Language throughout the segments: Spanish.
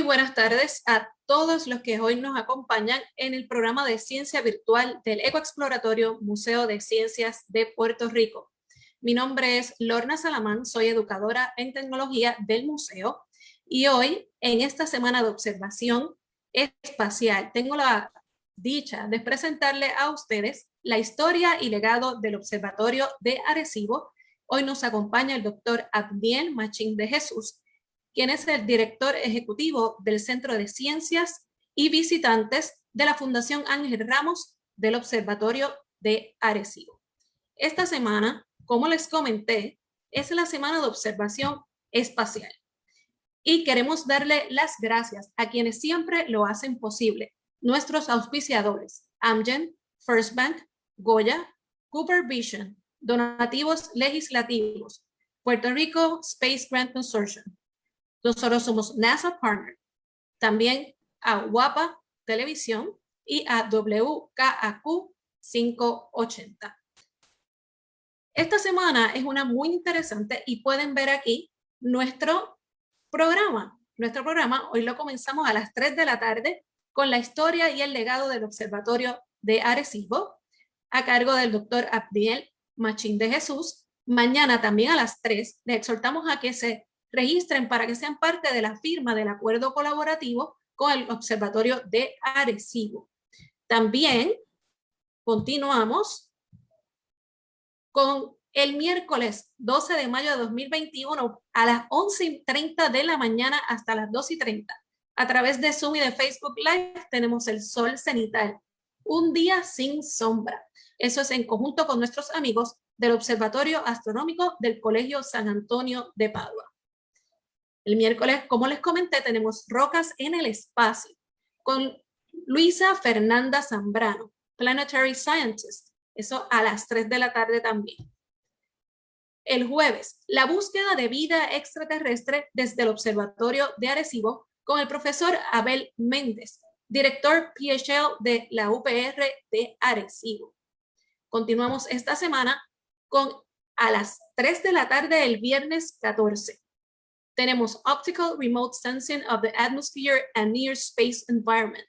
buenas tardes a todos los que hoy nos acompañan en el programa de ciencia virtual del Ecoexploratorio Museo de Ciencias de Puerto Rico. Mi nombre es Lorna Salamán, soy educadora en tecnología del museo y hoy, en esta semana de observación espacial, tengo la dicha de presentarle a ustedes la historia y legado del Observatorio de Arecibo. Hoy nos acompaña el doctor Abdiel Machín de Jesús, quien es el director ejecutivo del Centro de Ciencias y Visitantes de la Fundación Ángel Ramos del Observatorio de Arecibo. Esta semana, como les comenté, es la semana de observación espacial y queremos darle las gracias a quienes siempre lo hacen posible, nuestros auspiciadores, Amgen, First Bank, Goya, Cooper Vision, donativos legislativos, Puerto Rico Space Grant Consortium. Nosotros somos NASA Partner, también a Guapa Televisión y a WKAQ 580. Esta semana es una muy interesante y pueden ver aquí nuestro programa. Nuestro programa hoy lo comenzamos a las 3 de la tarde con la historia y el legado del Observatorio de Arecibo, a cargo del doctor Abdiel Machín de Jesús. Mañana también a las 3 les exhortamos a que se registren para que sean parte de la firma del acuerdo colaborativo con el Observatorio de Arecibo. También continuamos con el miércoles 12 de mayo de 2021 a las 11:30 de la mañana hasta las 2:30. A través de Zoom y de Facebook Live tenemos el sol cenital, un día sin sombra. Eso es en conjunto con nuestros amigos del Observatorio Astronómico del Colegio San Antonio de Padua. El miércoles, como les comenté, tenemos Rocas en el Espacio con Luisa Fernanda Zambrano, Planetary Scientist. Eso a las 3 de la tarde también. El jueves, la búsqueda de vida extraterrestre desde el Observatorio de Arecibo con el profesor Abel Méndez, director PHL de la UPR de Arecibo. Continuamos esta semana con a las 3 de la tarde el viernes 14. Tenemos Optical Remote Sensing of the Atmosphere and Near Space Environment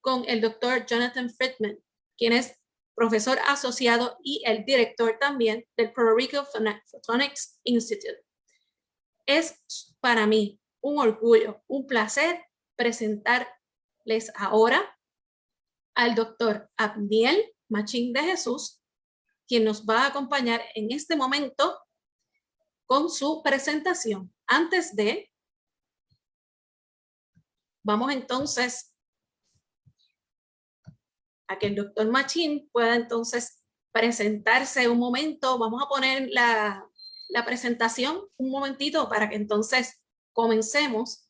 con el doctor Jonathan Friedman, quien es profesor asociado y el director también del Puerto Rico Photonics Institute. Es para mí un orgullo, un placer presentarles ahora al doctor Abdiel Machín de Jesús, quien nos va a acompañar en este momento con su presentación. Antes de, vamos entonces a que el doctor Machín pueda entonces presentarse un momento. Vamos a poner la presentación un momentito para que entonces comencemos.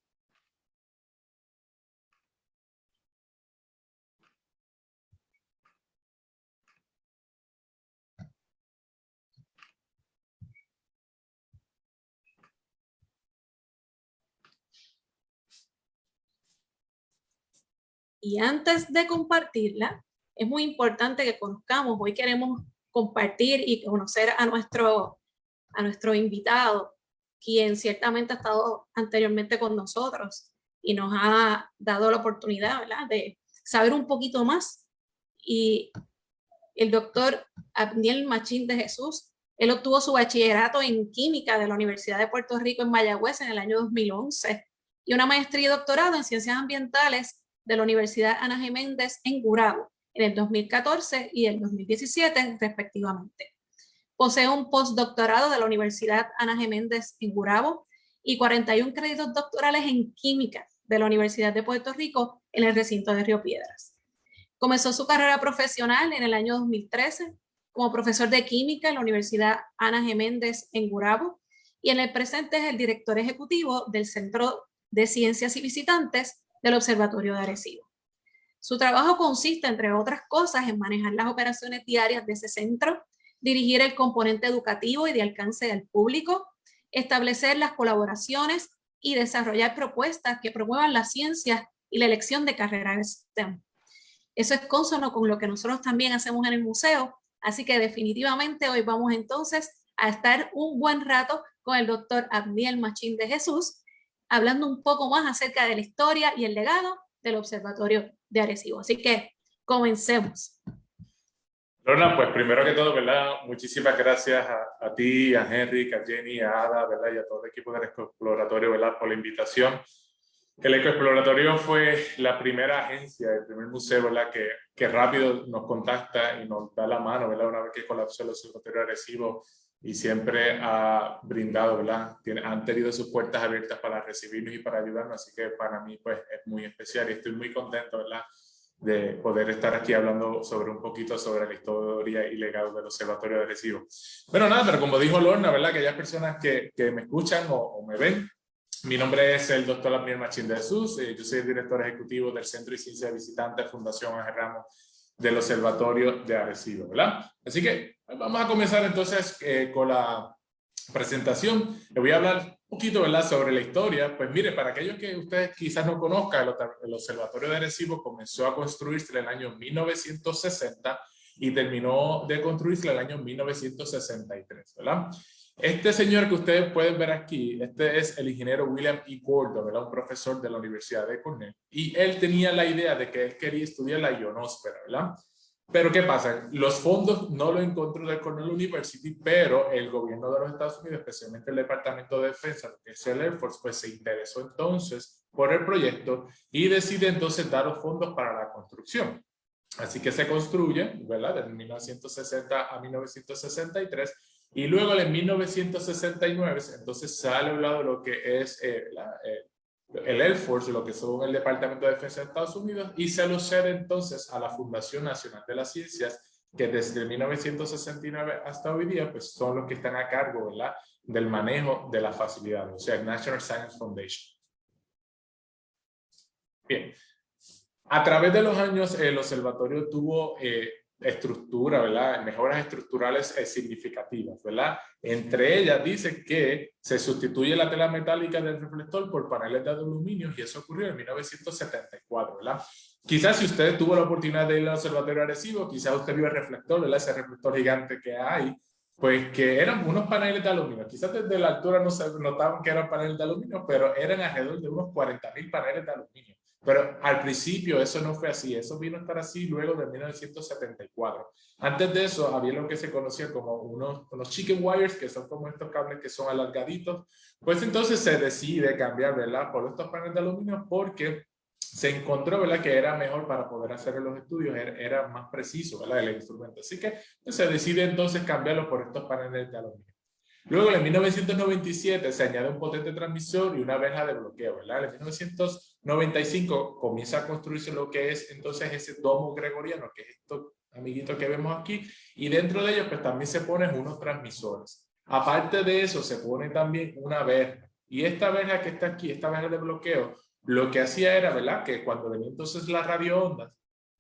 Y antes de compartirla, es muy importante que conozcamos, hoy queremos compartir y conocer a nuestro invitado, quien ciertamente ha estado anteriormente con nosotros y nos ha dado la oportunidad, ¿verdad?, de saber un poquito más. Y el doctor Abdiel Machín de Jesús, él obtuvo su bachillerato en química de la Universidad de Puerto Rico en Mayagüez en el año 2011 y una maestría y doctorado en ciencias ambientales de la Universidad Ana G. Méndez en Gurabo en el 2014 y el 2017 respectivamente. Posee un postdoctorado de la Universidad Ana G. Méndez en Gurabo y 41 créditos doctorales en química de la Universidad de Puerto Rico en el recinto de Río Piedras. Comenzó su carrera profesional en el año 2013 como profesor de química en la Universidad Ana G. Méndez en Gurabo y en el presente es el director ejecutivo del Centro de Ciencias y Visitantes del Observatorio de Arecibo. Su trabajo consiste, entre otras cosas, en manejar las operaciones diarias de ese centro, dirigir el componente educativo y de alcance del público, establecer las colaboraciones y desarrollar propuestas que promuevan la ciencia y la elección de carreras STEM. Eso es consono con lo que nosotros también hacemos en el museo, así que definitivamente hoy vamos entonces a estar un buen rato con el doctor Abdiel Machín de Jesús, hablando un poco más acerca de la historia y el legado del Observatorio de Arecibo. Así que comencemos. Lorna, pues primero que todo, ¿verdad? Muchísimas gracias a ti, a Henry, a Jenny, a Ada, ¿verdad? Y a todo el equipo del Ecoexploratorio, ¿verdad? Por la invitación. El Ecoexploratorio fue la primera agencia, el primer museo, ¿verdad? Que rápido nos contacta y nos da la mano, ¿verdad? Una vez que colapsó el Observatorio de Arecibo, y siempre ha brindado, ¿verdad? Han tenido sus puertas abiertas para recibirnos y para ayudarnos, así que para mí pues es muy especial y estoy muy contento, ¿verdad? De poder estar aquí hablando sobre un poquito sobre la historia y legado del Observatorio de Arecibo. Bueno, nada, pero como dijo Lorna, ¿verdad? Aquellas personas que me escuchan o me ven, mi nombre es el Dr. Abniel Machín de Jesús, yo soy el director ejecutivo del Centro de Ciencia de Visitantes Fundación Ángel Ramos del Observatorio de Arecibo, ¿verdad? Así que vamos a comenzar entonces con la presentación. Le voy a hablar un poquito, ¿verdad?, sobre la historia. Pues mire, para aquellos que ustedes quizás no conozcan, el Observatorio de Arecibo comenzó a construirse en el año 1960 y terminó de construirse en el año 1963, ¿verdad? Este señor que ustedes pueden ver aquí, este es el ingeniero William E. Gordon, ¿verdad? Un profesor de la Universidad de Cornell, y él tenía la idea de que él quería estudiar la ionosfera, ¿verdad? Pero ¿qué pasa? Los fondos no los encontró del Cornell University, pero el gobierno de los Estados Unidos, especialmente el Departamento de Defensa, que es el Air Force, pues se interesó entonces por el proyecto y decide entonces dar los fondos para la construcción. Así que se construye, ¿verdad? De 1960 a 1963. Y luego en 1969, entonces sale a un lado lo que es el Air Force, lo que son el Departamento de Defensa de Estados Unidos, y se lo cede entonces a la Fundación Nacional de las Ciencias, que desde 1969 hasta hoy día, pues son los que están a cargo, ¿verdad?, del manejo de las facilidades, o sea, el National Science Foundation. Bien. A través de los años, el observatorio tuvo estructura, ¿verdad? Mejoras estructurales significativas, ¿verdad? Entre ellas dice que se sustituye la tela metálica del reflector por paneles de aluminio, y eso ocurrió en 1974, ¿verdad? Quizás si usted tuvo la oportunidad de ir al Observatorio de Arecibo, quizás usted vio el reflector, ¿verdad? Ese reflector gigante que hay, pues que eran unos paneles de aluminio. Quizás desde la altura no se notaban que eran paneles de aluminio, pero eran alrededor de unos 40.000 paneles de aluminio. Pero al principio eso no fue así, eso vino a estar así luego de 1974. Antes de eso había lo que se conocía como unos chicken wires, que son como estos cables que son alargaditos. Pues entonces se decide cambiar, ¿verdad?, por estos paneles de aluminio, porque se encontró, ¿verdad?, que era mejor para poder hacer los estudios, era más preciso, ¿verdad?, el instrumento. Así que se decide entonces cambiarlo por estos paneles de aluminio. Luego, en 1997 se añade un potente transmisor y una verja de bloqueo, ¿verdad? En 1995 comienza a construirse lo que es entonces ese domo gregoriano, que es esto, amiguito, que vemos aquí, y dentro de ellos pues también se ponen unos transmisores. Aparte de eso se pone también una verja, y esta verja que está aquí, esta verja de bloqueo, lo que hacía era, ¿verdad?, que cuando venía entonces la radioondas,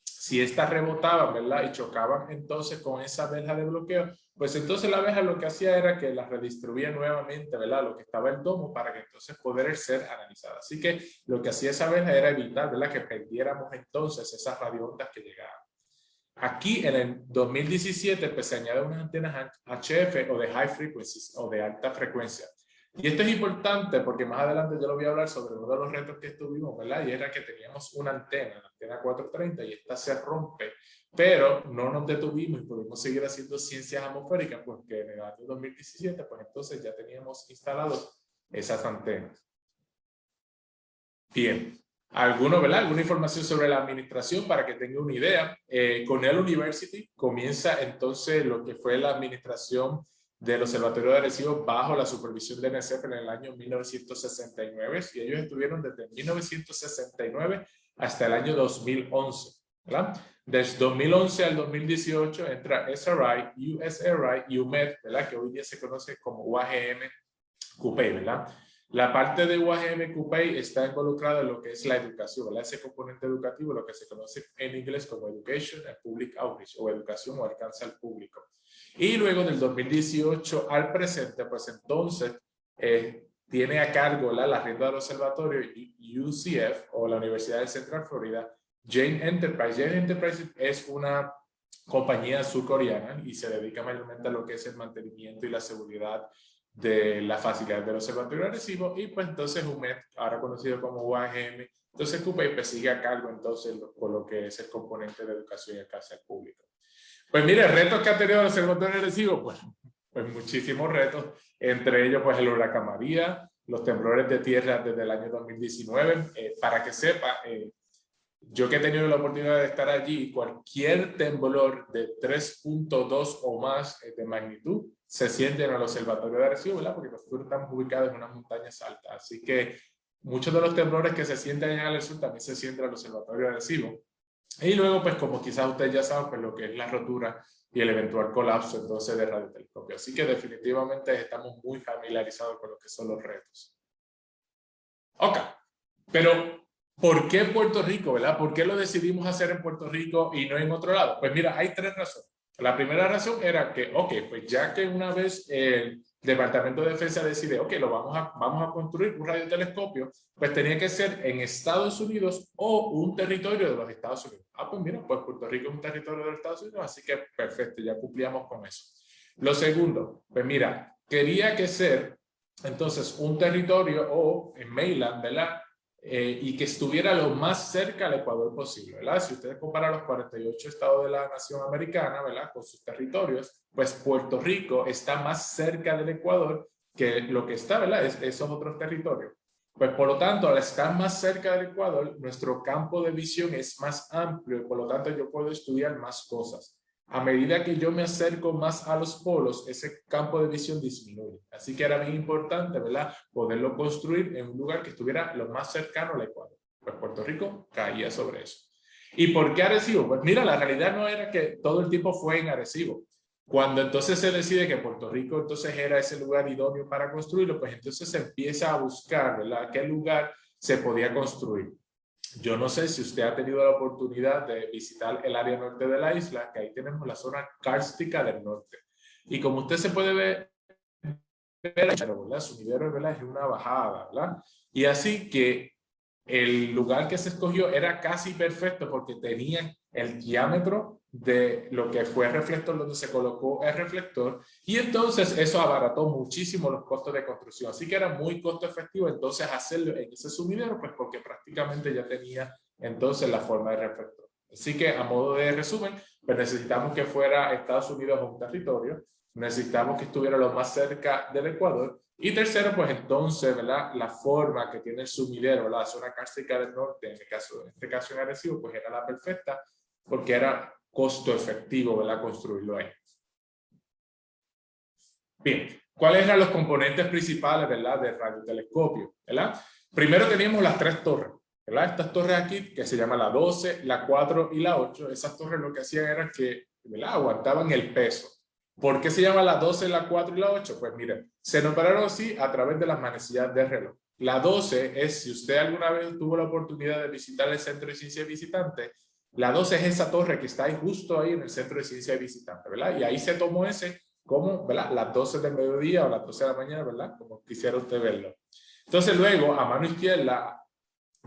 si estas rebotaban, ¿verdad?, y chocaban entonces con esa verja de bloqueo, pues entonces la verja lo que hacía era que las redistribuía nuevamente, ¿verdad?, lo que estaba en el domo, para que entonces poder ser analizada. Así que lo que hacía esa verja era evitar, ¿verdad?, que perdiéramos entonces esas radioondas que llegaban. Aquí en el 2017 pues se añaden unas antenas HF o de high frequencies o de alta frecuencia. Y esto es importante porque más adelante yo lo voy a hablar sobre uno de los retos que estuvimos, ¿verdad? Y era que teníamos una antena, la antena 430, y esta se rompe, pero no nos detuvimos y pudimos seguir haciendo ciencias atmosféricas, porque en el año 2017 pues entonces ya teníamos instalados esas antenas. Bien. ¿Verdad? Alguna información sobre la administración para que tenga una idea. Cornell University comienza entonces lo que fue la administración del Observatorio de Arecibo bajo la supervisión de NSF en el año 1969, y ellos estuvieron desde 1969 hasta el año 2011, ¿verdad? Desde 2011 al 2018 entra SRI, USRI y UMED, ¿verdad?, que hoy día se conoce como UAGM CUPEI, ¿verdad? La parte de UAGM CUPEI está involucrada en lo que es la educación, ¿verdad? Ese componente educativo, lo que se conoce en inglés como Education and Public Outreach, o educación o alcance al público. Y luego del 2018 al presente, pues entonces tiene a cargo la rienda del observatorio UCF, o la Universidad de Central Florida, Jane Enterprise. Jane Enterprise es una compañía surcoreana y se dedica mayormente a lo que es el mantenimiento y la seguridad de la facilidad del Observatorio de Arecibo, y pues entonces UMED, ahora conocido como UAGM, entonces ocupa y pues sigue a cargo entonces por lo que es el componente de educación y alcance al público. Pues mire, retos que ha tenido el Observatorio de Arecibo, pues muchísimos retos, entre ellos pues el huracán María, los temblores de tierra desde el año 2019. Para que sepa, yo que he tenido la oportunidad de estar allí, cualquier temblor de 3.2 o más de magnitud se siente en el Observatorio de Arecibo, ¿verdad? Porque nosotros estamos ubicados en unas montañas altas. Así que muchos de los temblores que se sienten allá en el sur también se sienten en el Observatorio de Arecibo. Y luego, pues como quizás ustedes ya saben, pues lo que es la rotura y el eventual colapso entonces de radiotelescopio. Así que definitivamente estamos muy familiarizados con lo que son los retos. Ok, pero ¿por qué Puerto Rico, verdad? ¿Por qué lo decidimos hacer en Puerto Rico y no en otro lado? Pues mira, hay tres razones. La primera razón era que, ok, pues ya que una vez el Departamento de Defensa decide, ok, vamos a construir un radiotelescopio, pues tenía que ser en Estados Unidos o un territorio de los Estados Unidos. Ah, pues mira, pues Puerto Rico es un territorio de los Estados Unidos, así que perfecto, ya cumplíamos con eso. Lo segundo, pues mira, quería que ser entonces un territorio o en mainland, ¿verdad? Y que estuviera lo más cerca al Ecuador posible, ¿verdad? Si ustedes comparan los 48 estados de la nación americana, ¿verdad? Con sus territorios, pues Puerto Rico está más cerca del Ecuador que lo que está, ¿verdad? Esos otros territorios. Pues por lo tanto, al estar más cerca del Ecuador, nuestro campo de visión es más amplio y por lo tanto yo puedo estudiar más cosas. A medida que yo me acerco más a los polos, ese campo de visión disminuye. Así que era bien importante, ¿verdad?, poderlo construir en un lugar que estuviera lo más cercano al Ecuador. Pues Puerto Rico caía sobre eso. ¿Y por qué Arecibo? Pues mira, la realidad no era que todo el tiempo fue en Arecibo. Cuando entonces se decide que Puerto Rico entonces era ese lugar idóneo para construirlo, pues entonces se empieza a buscar, ¿verdad?, qué lugar se podía construir. Yo no sé si usted ha tenido la oportunidad de visitar el área norte de la isla, que ahí tenemos la zona kárstica del norte. Y como usted se puede ver, ¿verdad? Su nivel, ¿verdad?, es una bajada, ¿verdad? Y así que el lugar que se escogió era casi perfecto porque tenía el diámetro de lo que fue el reflector donde se colocó el reflector, y entonces eso abarató muchísimo los costos de construcción, así que era muy costo efectivo entonces hacerlo en ese sumidero, pues porque prácticamente ya tenía entonces la forma de reflector. Así que a modo de resumen, pues necesitamos que fuera Estados Unidos un territorio, necesitamos que estuviera lo más cerca del Ecuador, y tercero, pues entonces, ¿verdad?, la forma que tiene el sumidero, la zona kárstica del norte, en este caso en Arecibo, pues era la perfecta, porque era costo efectivo, ¿verdad?, construirlo ahí. Bien, ¿cuáles eran los componentes principales, ¿verdad?, del radiotelescopio, ¿verdad? Primero teníamos las tres torres, ¿verdad? Estas torres aquí, que se llaman la 12, la 4 y la 8, esas torres lo que hacían era que, ¿verdad?, aguantaban el peso. ¿Por qué se llama la 12, la 4 y la 8? Pues miren, se nombraron así a través de las manecillas del reloj. La 12 es, si usted alguna vez tuvo la oportunidad de visitar el Centro de Ciencia de Visitantes, la 12 es esa torre que está ahí justo ahí en el Centro de Ciencia de Visitantes, ¿verdad? Y ahí se tomó ese como, ¿verdad?, las 12 del mediodía o las 12 de la mañana, ¿verdad?, como quisiera usted verlo. Entonces luego, a mano izquierda,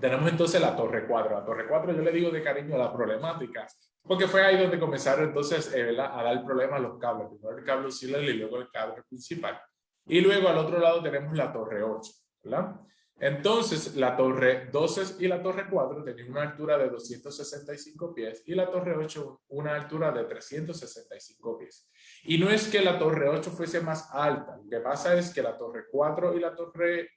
tenemos entonces la torre 4. La torre 4 yo le digo de cariño a la problemática, porque fue ahí donde comenzaron entonces, ¿verdad?, a dar problemas a los cables. Primero el cable auxiliar y luego el cable principal. Y luego al otro lado tenemos la torre 8, ¿verdad? Entonces la torre 12 y la torre 4 tenían una altura de 265 pies y la torre 8 una altura de 365 pies. Y no es que la torre 8 fuese más alta, lo que pasa es que la torre 4 y la torre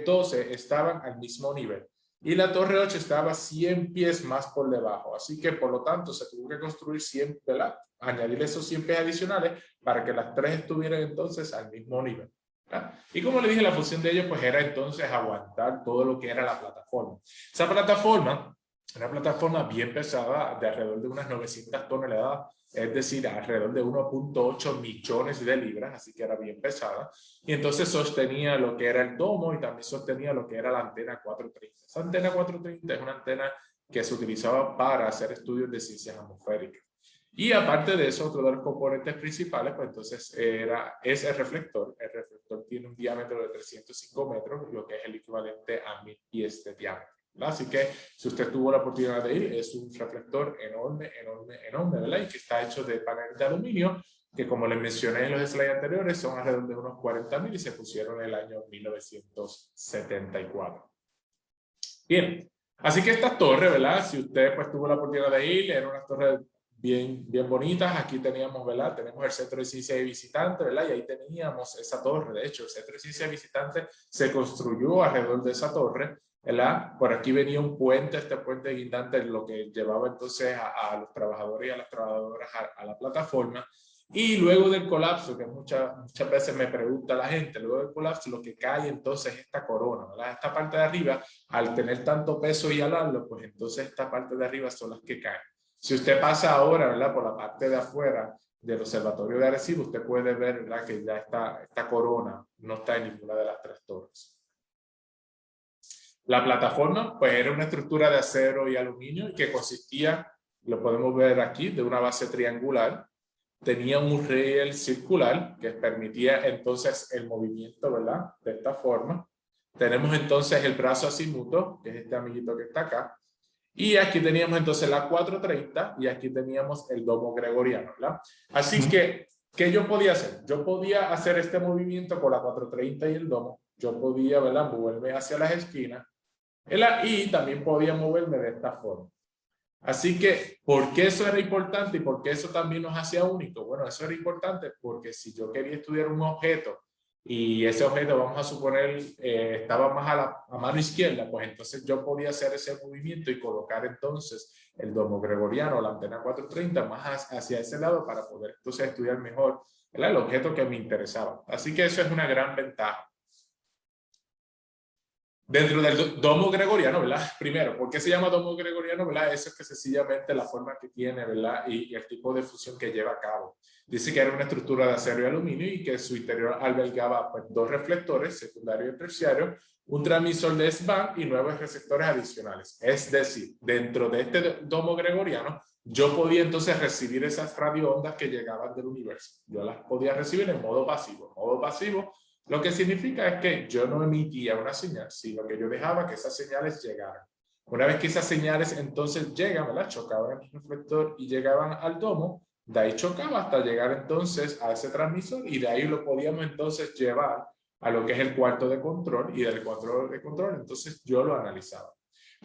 12 estaban al mismo nivel. Y la torre 8 estaba 100 pies más por debajo. Así que, por lo tanto, se tuvo que construir 100, ¿verdad?, añadir esos 100 pies adicionales para que las tres estuvieran entonces al mismo nivel, ¿verdad? Y como le dije, la función de ellos pues era entonces aguantar todo lo que era la plataforma. Esa plataforma, una plataforma bien pesada, de alrededor de unas 900 toneladas, es decir, alrededor de 1.8 millones de libras, así que era bien pesada. Y entonces sostenía lo que era el domo y también sostenía lo que era la antena 430. Esa antena 430 es una antena que se utilizaba para hacer estudios de ciencias atmosféricas. Y aparte de eso, otro de los componentes principales, pues entonces es el reflector. El reflector tiene un diámetro de 305 metros, lo que es el equivalente a 1000 pies de diámetro, ¿verdad? Así que si usted tuvo la oportunidad de ir, es un reflector enorme, enorme, enorme, ¿verdad? Y que está hecho de panel de aluminio que como les mencioné en los slides anteriores, son alrededor de unos 40.000 y se pusieron en el año 1974. Bien, así que esta torre, ¿verdad? Si usted pues tuvo la oportunidad de ir, eran unas torres bien bonitas. Aquí teníamos, ¿verdad? Tenemos el Centro de Ciencia de Visitantes, ¿verdad? Y ahí teníamos esa torre. De hecho, el Centro de Ciencia de Visitantes se construyó alrededor de esa torre, ¿verdad? Por aquí venía un puente, este puente guindante, lo que llevaba entonces a los trabajadores y a las trabajadoras a la plataforma. Y luego del colapso, que muchas veces me pregunta la gente, luego del colapso lo que cae entonces es esta corona, ¿verdad? Esta parte de arriba, al tener tanto peso y alarlo, pues entonces esta parte de arriba son las que caen. Si usted pasa ahora, ¿verdad? Por la parte de afuera del observatorio de Arecibo, usted puede ver, ¿verdad? Que ya esta corona no está en ninguna de las tres torres. La plataforma, pues era una estructura de acero y aluminio que consistía, lo podemos ver aquí, de una base triangular. Tenía un riel circular que permitía entonces el movimiento, ¿verdad? De esta forma. Tenemos entonces el brazo azimuto, que es este amiguito que está acá. Y aquí teníamos entonces la 430 y aquí teníamos el domo gregoriano, ¿verdad? Así que, ¿qué yo podía hacer? Yo podía hacer este movimiento con la 430 y el domo. Yo podía, ¿verdad? Moverme hacia las esquinas. Y también podía moverme de esta forma. Así que, ¿por qué eso era importante y por qué eso también nos hacía únicos? Bueno, eso era importante porque si yo quería estudiar un objeto y ese objeto, vamos a suponer, estaba más a mano izquierda, pues entonces yo podía hacer ese movimiento y colocar entonces el domo gregoriano, la antena 430, más hacia ese lado para poder entonces estudiar mejor, ¿verdad? El objeto que me interesaba. Así que eso es una gran ventaja. Dentro del domo gregoriano, ¿verdad? Primero, ¿por qué se llama domo gregoriano, verdad? Eso es que sencillamente la forma que tiene, ¿verdad? Y el tipo de fusión que lleva a cabo. Dice que era una estructura de acero y aluminio y que su interior albergaba pues, 2 reflectores, secundario y terciario, un transmisor de S-band y 9 receptores adicionales. Es decir, dentro de este domo gregoriano, yo podía entonces recibir esas radioondas que llegaban del universo. Yo las podía recibir en modo pasivo. Modo pasivo, lo que significa es que yo no emitía una señal, sino que yo dejaba que esas señales llegaran. Una vez que esas señales entonces llegan, ¿verdad? Chocaban en el reflector y llegaban al domo, de ahí chocaba hasta llegar entonces a ese transmisor y de ahí lo podíamos entonces llevar a lo que es el cuarto de control y del cuarto de control entonces yo lo analizaba.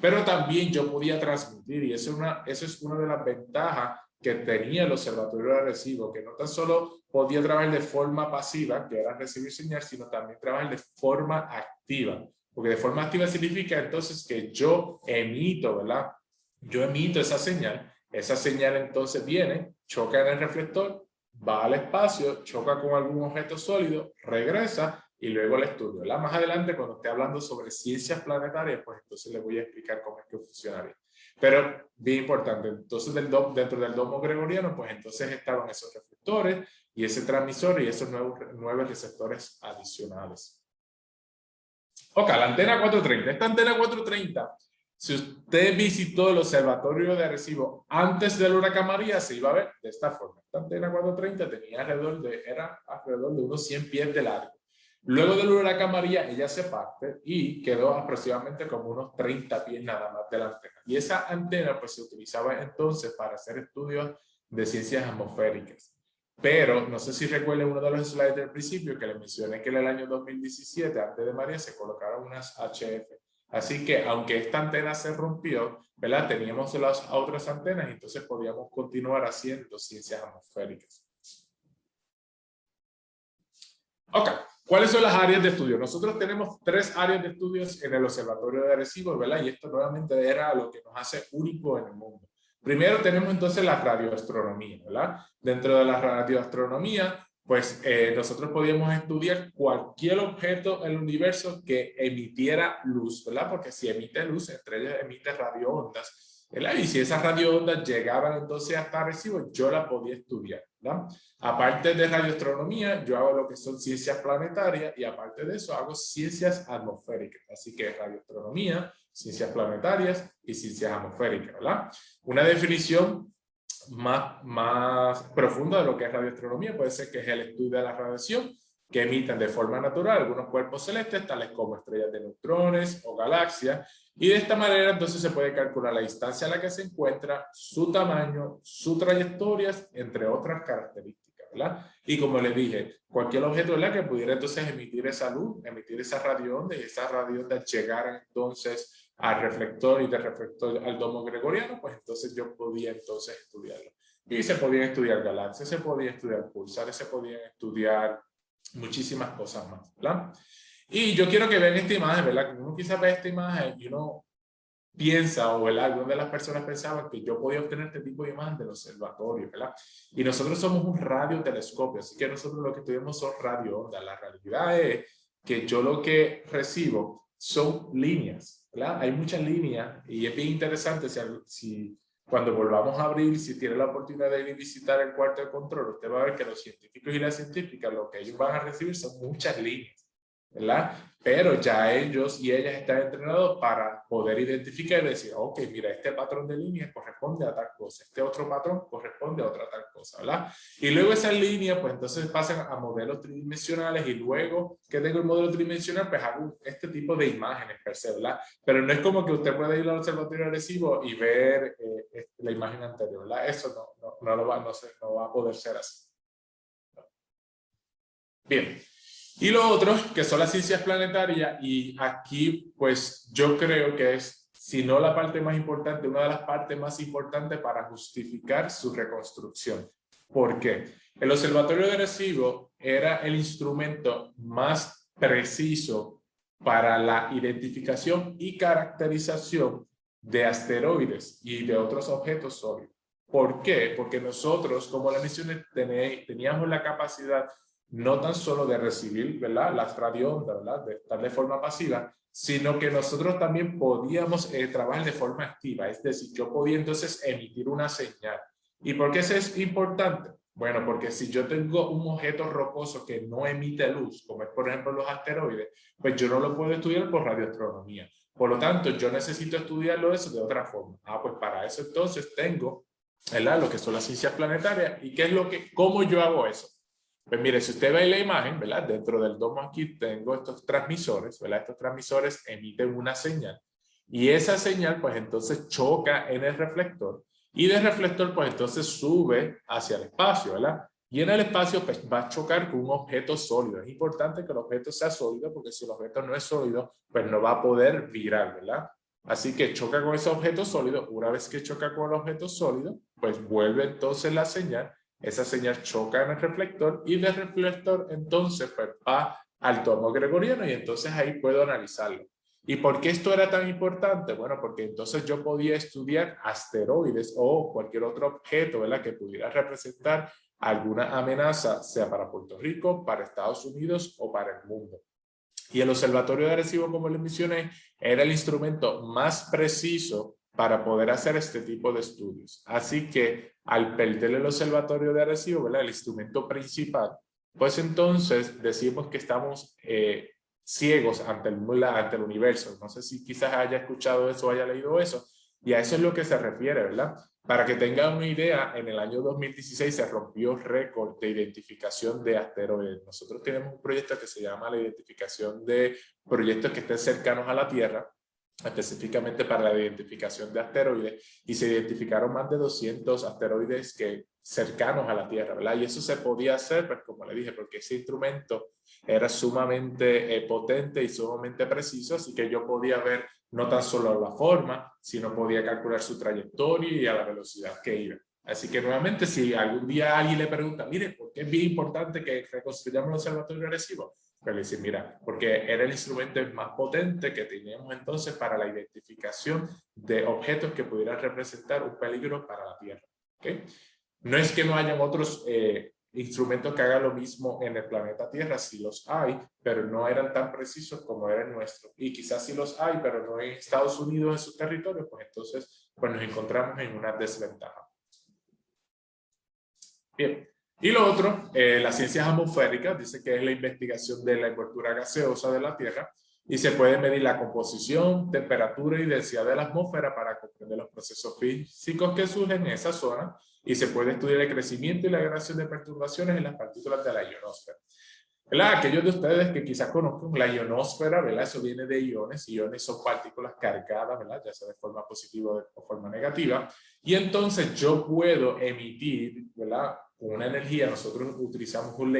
Pero también yo podía transmitir y eso es una de las ventajas que tenía el observatorio de Arecibo, que no tan solo podía trabajar de forma pasiva, que era recibir señal, sino también trabajar de forma activa. Porque de forma activa significa entonces que yo emito, ¿verdad? Yo emito esa señal entonces viene, choca en el reflector, va al espacio, choca con algún objeto sólido, regresa y luego el estudio, ¿verdad? Más adelante, cuando esté hablando sobre ciencias planetarias, pues entonces les voy a explicar cómo es que funcionaría. Pero bien importante, entonces dentro del domo gregoriano, pues entonces estaban esos reflectores y ese transmisor y esos 9 receptores adicionales. Ok, la antena 430. Esta antena 430, si usted visitó el observatorio de Arecibo antes del huracán María, se iba a ver de esta forma. Esta antena 430 tenía era alrededor de unos 100 pies de largo. Luego del huracán María, ella se parte y quedó aproximadamente como unos 30 pies nada más de la antena. Y esa antena pues se utilizaba entonces para hacer estudios de ciencias atmosféricas. Pero no sé si recuerden uno de los slides del principio que les mencioné que en el año 2017, antes de María, se colocaron unas HF. Así que aunque esta antena se rompió, ¿verdad? Teníamos las otras antenas y entonces podíamos continuar haciendo ciencias atmosféricas. Ok. ¿Cuáles son las áreas de estudio? Nosotros tenemos 3 áreas de estudios en el Observatorio de Arecibo, ¿verdad? Y esto nuevamente era lo que nos hace único en el mundo. Primero tenemos entonces la radioastronomía, ¿verdad? Dentro de la radioastronomía, pues nosotros podíamos estudiar cualquier objeto en el universo que emitiera luz, ¿verdad? Porque si emite luz, entre ellas emite radioondas, ¿verdad? Y si esas radioondas llegaban entonces hasta Arecibo, yo la podía estudiar, ¿verdad? Aparte de radioastronomía, yo hago lo que son ciencias planetarias y aparte de eso hago ciencias atmosféricas. Así que radioastronomía, ciencias planetarias y ciencias atmosféricas, ¿verdad? Una definición más profunda de lo que es radioastronomía puede ser que es el estudio de la radiación que emiten de forma natural algunos cuerpos celestes, tales como estrellas de neutrones o galaxias, y de esta manera entonces se puede calcular la distancia a la que se encuentra, su tamaño, sus trayectorias, entre otras características. ¿verdad? Y como les dije, cualquier objeto, ¿verdad?, que pudiera entonces emitir esa luz, emitir esa radioonda, y esa radioonda llegara entonces al reflector y del reflector al domo gregoriano, pues entonces yo podía entonces estudiarlo. Y se podían estudiar galaxias, se podían estudiar pulsares, se podían estudiar muchísimas cosas más, ¿verdad? Y yo quiero que vean esta imagen, ¿verdad? Uno quizás ve esta imagen y uno piensa, o ¿verdad?, algunas de las personas pensaban que yo podía obtener este tipo de imagen del observatorio, ¿verdad? Y nosotros somos un radiotelescopio, así que nosotros lo que estudiamos son radioondas. La realidad es que yo lo que recibo son líneas, ¿verdad? Hay muchas líneas y es bien interesante si cuando volvamos a abrir, si tiene la oportunidad de ir a visitar el cuarto de control, usted va a ver que los científicos y las científicas lo que ellos van a recibir son muchas líneas, ¿verdad? Pero ya ellos y ellas están entrenados para poder identificar y decir, ok, mira, este patrón de línea corresponde a tal cosa, este otro patrón corresponde a otra tal cosa, ¿verdad? Y luego esas líneas, pues entonces pasan a modelos tridimensionales, y luego que tengo el modelo tridimensional, pues hago este tipo de imágenes per se, ¿verdad? Pero no es como que usted puede ir al observatorio de Arecibo y ver la imagen anterior, ¿verdad? Eso no va a poder ser así. Bien. Y lo otro, que son las ciencias planetarias, y aquí pues yo creo que es, si no la parte más importante, una de las partes más importantes para justificar su reconstrucción. ¿Por qué? El Observatorio de Arecibo era el instrumento más preciso para la identificación y caracterización de asteroides y de otros objetos sólidos. ¿Por qué? Porque nosotros, como la mencioné, teníamos la capacidad no tan solo de recibir, ¿verdad?, las radioondas, ¿verdad?, de estar de forma pasiva, sino que nosotros también podíamos trabajar de forma activa. Es decir, yo podía entonces emitir una señal. ¿Y por qué eso es importante? Bueno, porque si yo tengo un objeto rocoso que no emite luz, como es por ejemplo los asteroides, pues yo no lo puedo estudiar por radioastronomía. Por lo tanto, yo necesito estudiarlo eso de otra forma. Pues para eso entonces tengo, ¿verdad?, lo que son las ciencias planetarias. ¿Y qué es cómo yo hago eso? Pues mire, si usted ve la imagen, ¿verdad?, dentro del domo aquí tengo estos transmisores, ¿verdad? Estos transmisores emiten una señal, y esa señal pues entonces choca en el reflector, y del reflector pues entonces sube hacia el espacio, ¿verdad? Y en el espacio pues va a chocar con un objeto sólido. Es importante que el objeto sea sólido, porque si el objeto no es sólido, pues no va a poder virar, ¿verdad? Así que choca con ese objeto sólido. Una vez que choca con el objeto sólido, pues vuelve entonces la señal. Esa señal choca en el reflector, y del reflector entonces pues va al domo gregoriano, y entonces ahí puedo analizarlo. ¿Y por qué esto era tan importante? Bueno, porque entonces yo podía estudiar asteroides o cualquier otro objeto, ¿verdad?, que pudiera representar alguna amenaza, sea para Puerto Rico, para Estados Unidos o para el mundo. Y el Observatorio de Arecibo, como les mencioné, era el instrumento más preciso para poder hacer este tipo de estudios. Así que al perder el Observatorio de Arecibo, ¿verdad?, el instrumento principal, pues entonces decimos que estamos ciegos ante el universo. No sé si quizás haya escuchado eso o haya leído eso, y a eso es lo que se refiere, ¿verdad? Para que tengan una idea, en el año 2016 se rompió récord de identificación de asteroides. Nosotros tenemos un proyecto que se llama la identificación de proyectos que estén cercanos a la Tierra, específicamente para la identificación de asteroides, y se identificaron más de 200 asteroides cercanos a la Tierra, ¿verdad? Y eso se podía hacer, pues como le dije, porque ese instrumento era sumamente potente y sumamente preciso, así que yo podía ver no tan solo la forma, sino podía calcular su trayectoria y a la velocidad que iba. Así que nuevamente, si algún día alguien le pregunta, mire, ¿por qué es bien importante que reconstruyamos el Observatorio de Arecibo? Pues le dice, mira, porque era el instrumento más potente que teníamos entonces para la identificación de objetos que pudieran representar un peligro para la Tierra. ¿Okay? No es que no hayan otros instrumentos que hagan lo mismo en el planeta Tierra, sí los hay, pero no eran tan precisos como era el nuestro. Y quizás sí los hay, pero no en Estados Unidos, en sus territorios, pues entonces pues nos encontramos en una desventaja. Bien. Y lo otro, las ciencias atmosféricas, dice que es la investigación de la envoltura gaseosa de la Tierra, y se puede medir la composición, temperatura y densidad de la atmósfera para comprender los procesos físicos que surgen en esa zona, y se puede estudiar el crecimiento y la generación de perturbaciones en las partículas de la ionosfera. ¿Verdad? Aquellos de ustedes que quizás conozcan la ionosfera, ¿verdad? Eso viene de iones. Iones son partículas cargadas, ¿verdad?, ya sea de forma positiva o de forma negativa. Y entonces yo puedo emitir, ¿verdad?, con una energía, nosotros utilizamos un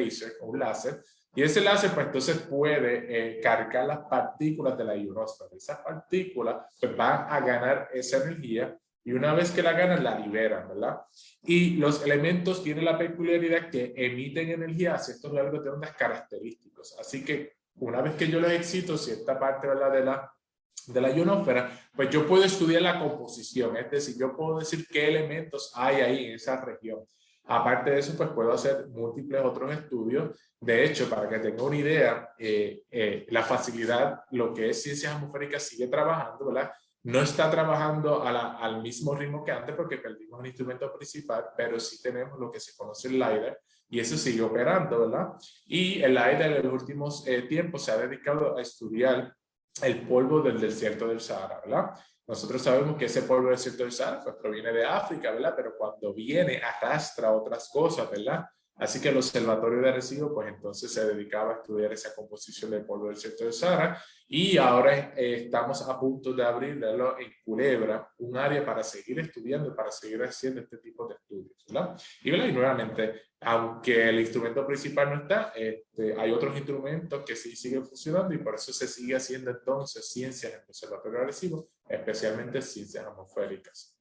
láser, y ese láser pues entonces puede cargar las partículas de la ionosfera. Esas partículas pues van a ganar esa energía y una vez que la ganan la liberan, ¿verdad? Y los elementos tienen la peculiaridad que emiten energía a ciertos largos de ondas característicos. Así que una vez que yo les excito cierta parte, ¿verdad?, de la ionosfera, pues yo puedo estudiar la composición, es decir, yo puedo decir qué elementos hay ahí en esa región. Aparte de eso, pues puedo hacer múltiples otros estudios. De hecho, para que tenga una idea, la facilidad, lo que es ciencias atmosféricas sigue trabajando, ¿verdad? No está trabajando al mismo ritmo que antes porque perdimos el instrumento principal, pero sí tenemos lo que se conoce el LiDAR y eso sigue operando, ¿verdad? Y el LiDAR en los últimos tiempos se ha dedicado a estudiar el polvo del desierto del Sahara, ¿verdad? Nosotros sabemos que ese polvo del desierto del Sahara pues, proviene de África, ¿verdad? Pero cuando viene arrastra otras cosas, ¿verdad? Así que el Observatorio de Arecibo, pues entonces se dedicaba a estudiar esa composición del polvo del desierto del Sahara y ahora estamos a punto de abrirlo en Culebra, un área para seguir estudiando, para seguir haciendo este tipo de estudios, ¿verdad? Y nuevamente, aunque el instrumento principal no está, hay otros instrumentos que sí siguen funcionando y por eso se sigue haciendo entonces ciencias en el Observatorio de Arecibo, especialmente ciencias atmosféricas.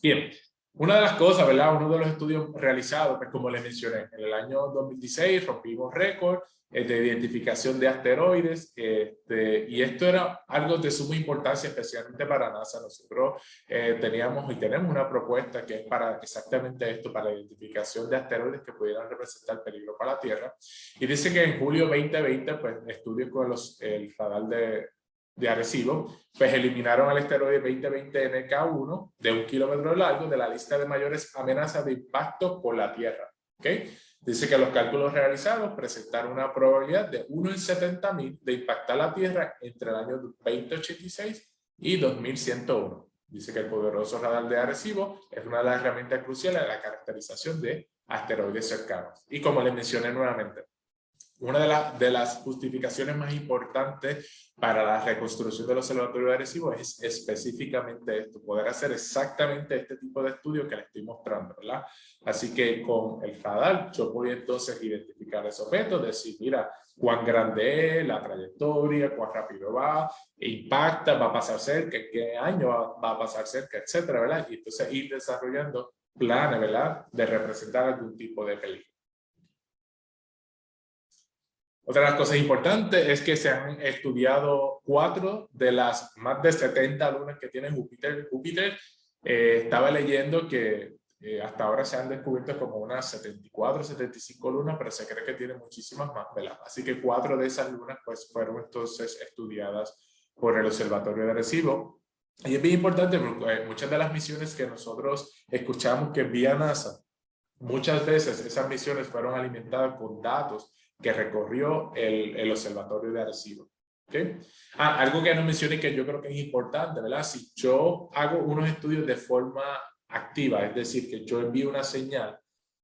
Bien. Una de las cosas, ¿verdad? Uno de los estudios realizados, pues como les mencioné, en el año 2016 rompimos récord de identificación de asteroides y esto era algo de suma importancia especialmente para NASA. Nosotros teníamos y tenemos una propuesta que es para exactamente esto, para la identificación de asteroides que pudieran representar peligro para la Tierra. Y dice que en julio 2020, pues estudios con el radar de Arecibo, pues eliminaron al asteroide 2020 NK1 de 1 kilómetro de largo de la lista de mayores amenazas de impacto por la Tierra. ¿Okay? Dice que los cálculos realizados presentaron una probabilidad de 1 en 70.000 de impactar la Tierra entre el año 2086 y 2101. Dice que el poderoso radar de Arecibo es una de las herramientas cruciales de la caracterización de asteroides cercanos. Y como les mencioné nuevamente, una de las justificaciones más importantes para la reconstrucción del Observatorio de Arecibo es específicamente esto, poder hacer exactamente este tipo de estudio que les estoy mostrando, ¿verdad? Así que con el radar yo voy entonces a identificar ese objeto, decir, mira, cuán grande es, la trayectoria, cuán rápido va, impacta, va a pasar cerca, en qué año va a pasar cerca, etcétera, ¿verdad? Y entonces ir desarrollando planes, ¿verdad?, de representar algún tipo de peligro. Otra de las cosas importantes es que se han estudiado 4 de las más de 70 lunas que tiene Júpiter. Júpiter estaba leyendo que hasta ahora se han descubierto como unas 74, 75 lunas, pero se cree que tiene muchísimas más, ¿verdad? Así que 4 de esas lunas pues, fueron entonces estudiadas por el Observatorio de Arecibo. Y es bien importante porque muchas de las misiones que nosotros escuchamos que envía NASA, muchas veces esas misiones fueron alimentadas con datos que recorrió el Observatorio de Arecibo. ¿Okay? Algo que no mencioné que yo creo que es importante, ¿verdad? Si yo hago unos estudios de forma activa, es decir, que yo envío una señal,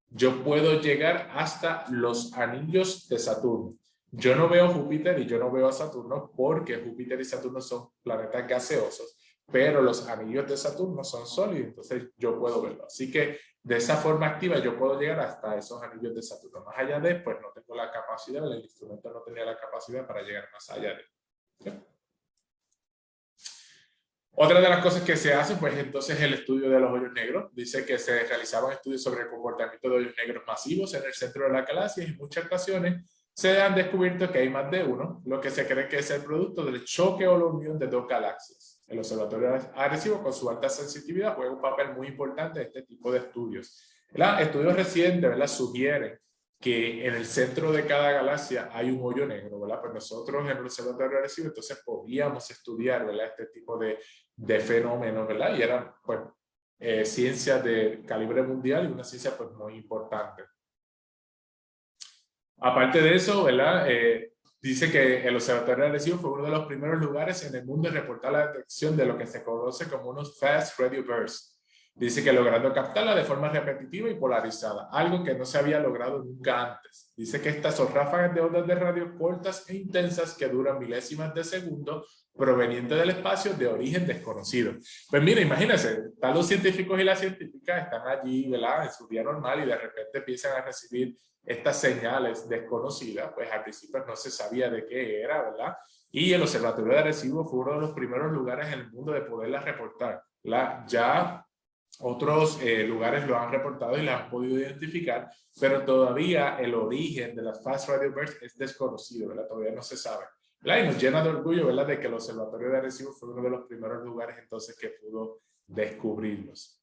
yo puedo llegar hasta los anillos de Saturno. Yo no veo Júpiter y yo no veo a Saturno porque Júpiter y Saturno son planetas gaseosos, pero los anillos de Saturno son sólidos, entonces yo puedo verlo. Así que de esa forma activa yo puedo llegar hasta esos anillos de Saturno. Más allá de, pues no tengo la capacidad, el instrumento no tenía la capacidad para llegar más allá de. ¿Sí? Otra de las cosas que se hace, pues entonces el estudio de los hoyos negros. Dice que se realizaban estudios sobre el comportamiento de hoyos negros masivos en el centro de la galaxia y en muchas ocasiones se han descubierto que hay más de uno, lo que se cree que es el producto del choque o la unión de 2 galaxias. El Observatorio de Arecibo, con su alta sensitividad, juega un papel muy importante en este tipo de estudios. Estudios recientes, ¿verdad?, sugieren que en el centro de cada galaxia hay un hoyo negro, ¿verdad? Pues nosotros en el Observatorio de Arecibo entonces podíamos estudiar, ¿verdad?, este tipo de fenómenos, ¿verdad? Y eran, pues, ciencias de calibre mundial y una ciencia, pues, muy importante. Aparte de eso, ¿verdad?, dice que el Observatorio de Arecibo fue uno de los primeros lugares en el mundo en reportar la detección de lo que se conoce como unos Fast Radio Bursts. Dice que logrando captarla de forma repetitiva y polarizada, algo que no se había logrado nunca antes. Dice que estas son ráfagas de ondas de radio cortas e intensas que duran milésimas de segundo, provenientes del espacio de origen desconocido. Pues mira, imagínense, están los científicos y las científicas, están allí, ¿verdad?, en su día normal y de repente empiezan a recibir estas señales desconocidas, pues al principio no se sabía de qué era, ¿verdad? Y el Observatorio de Arecibo fue uno de los primeros lugares en el mundo de poderlas reportar, ¿verdad? Ya otros lugares lo han reportado y lo han podido identificar, pero todavía el origen de las Fast Radio Bursts es desconocido, ¿verdad? Todavía no se sabe, ¿verdad? Y nos llena de orgullo, ¿verdad?, de que el Observatorio de Arecibo fue uno de los primeros lugares entonces que pudo descubrirlos.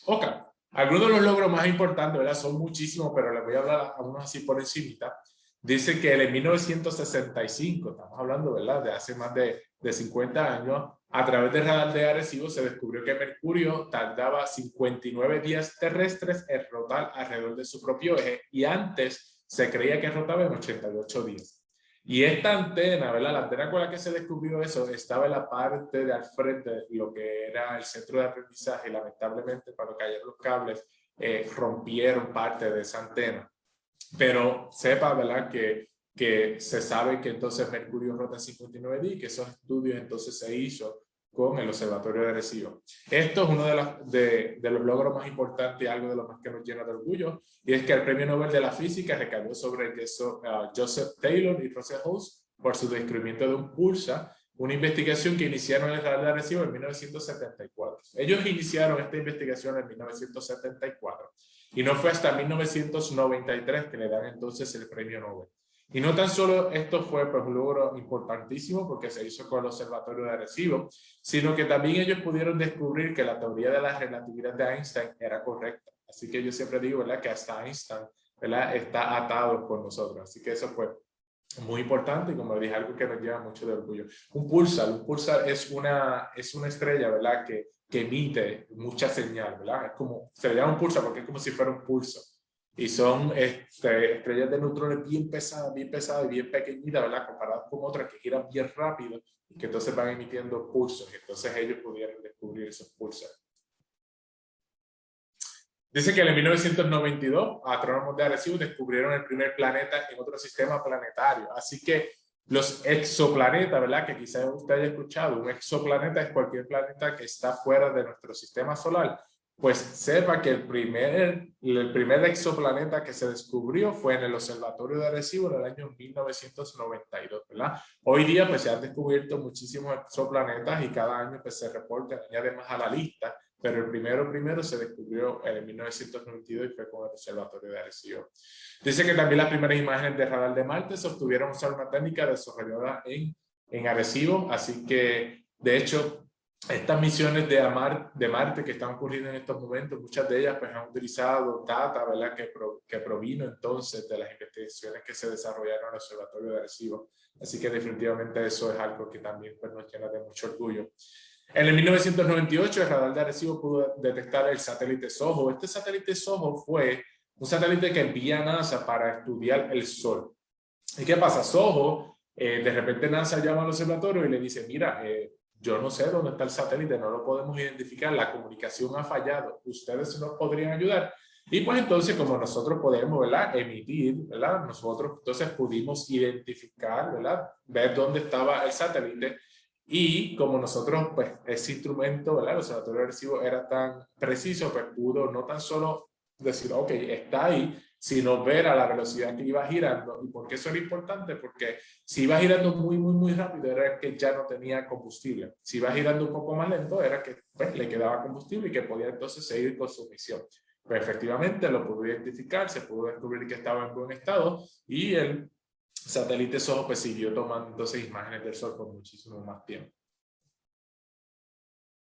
Ok, algunos de los logros más importantes, ¿verdad?, son muchísimos, pero les voy a hablar a unos así por encimita. Dice que en 1965, estamos hablando, ¿verdad?, de hace más de 50 años, a través del radar de Arecibo se descubrió que Mercurio tardaba 59 días terrestres en rotar alrededor de su propio eje y antes se creía que rotaba en 88 días. Y esta antena, ¿verdad?, la antena con la que se descubrió eso estaba en la parte de al frente de lo que era el centro de aprendizaje y lamentablemente cuando cayeron los cables rompieron parte de esa antena. Pero sepa, ¿verdad?, que se sabe que entonces Mercurio rota 59 días y que esos estudios entonces se hizo con el Observatorio de Arecibo. Esto es uno de los logros más importantes y algo de lo más que nos llena de orgullo, y es que el Premio Nobel de la Física recayó sobre Joseph Taylor y Russell Hulse por su descubrimiento de un pulsar, una investigación que iniciaron en el radar de Arecibo en 1974. Ellos iniciaron esta investigación en 1974 y no fue hasta 1993 que le dan entonces el Premio Nobel. Y no tan solo esto fue pues, un logro importantísimo porque se hizo con el Observatorio de Arecibo, sino que también ellos pudieron descubrir que la teoría de la relatividad de Einstein era correcta. Así que yo siempre digo, ¿verdad?, que hasta Einstein, ¿verdad?, está atado con nosotros. Así que eso fue muy importante y, como dije, algo que nos lleva mucho de orgullo. Un pulsar es una estrella, ¿verdad?, que emite mucha señal, ¿verdad? Es como, se le llama un pulsar porque es como si fuera un pulso. Y son estrellas de neutrones bien pesadas y bien pequeñitas, ¿verdad?, comparadas con otras que giran bien rápido y que entonces van emitiendo pulsos. Y entonces ellos pudieron descubrir esos pulsars. Dice que en 1992, astrónomos de Arecibo descubrieron el primer planeta en otro sistema planetario. Así que los exoplanetas, ¿verdad?, que quizás usted haya escuchado, un exoplaneta es cualquier planeta que está fuera de nuestro sistema solar. Pues sepa que el primer exoplaneta que se descubrió fue en el Observatorio de Arecibo en el año 1992, ¿verdad? Hoy día pues se han descubierto muchísimos exoplanetas y cada año pues se reportan, añade más a la lista, pero el primero se descubrió en 1992 y fue con el Observatorio de Arecibo. Dice que también las primeras imágenes de radar de Marte se obtuvieron usando una técnica desarrollada en Arecibo, así que de hecho estas misiones de Marte que están ocurriendo en estos momentos, muchas de ellas pues han utilizado data, ¿verdad?, que provino entonces de las investigaciones que se desarrollaron en el Observatorio de Arecibo. Así que definitivamente eso es algo que también pues, nos llena de mucho orgullo. En el 1998 el radar de Arecibo pudo detectar el satélite SOHO. Este satélite SOHO fue un satélite que envía a NASA para estudiar el Sol. ¿Y qué pasa? SOHO, de repente NASA llama al observatorio y le dice, mira, yo no sé dónde está el satélite, no lo podemos identificar, la comunicación ha fallado, ustedes nos podrían ayudar. Y pues entonces como nosotros podemos, ¿verdad?, emitir, ¿verdad?, nosotros entonces pudimos identificar, ¿verdad?, ver dónde estaba el satélite. Y como nosotros, pues ese instrumento, ¿verdad?, el Observatorio de Arecibo era tan preciso, pues pudo no tan solo decir, ok, está ahí, sino ver a la velocidad que iba girando. ¿Y por qué eso era importante? Porque si iba girando muy rápido era que ya no tenía combustible. Si iba girando un poco más lento era que pues, le quedaba combustible y que podía entonces seguir con su misión. Pues efectivamente lo pudo identificar, se pudo descubrir que estaba en buen estado y el satélite SOHO pues, siguió tomando entonces imágenes del Sol por muchísimo más tiempo.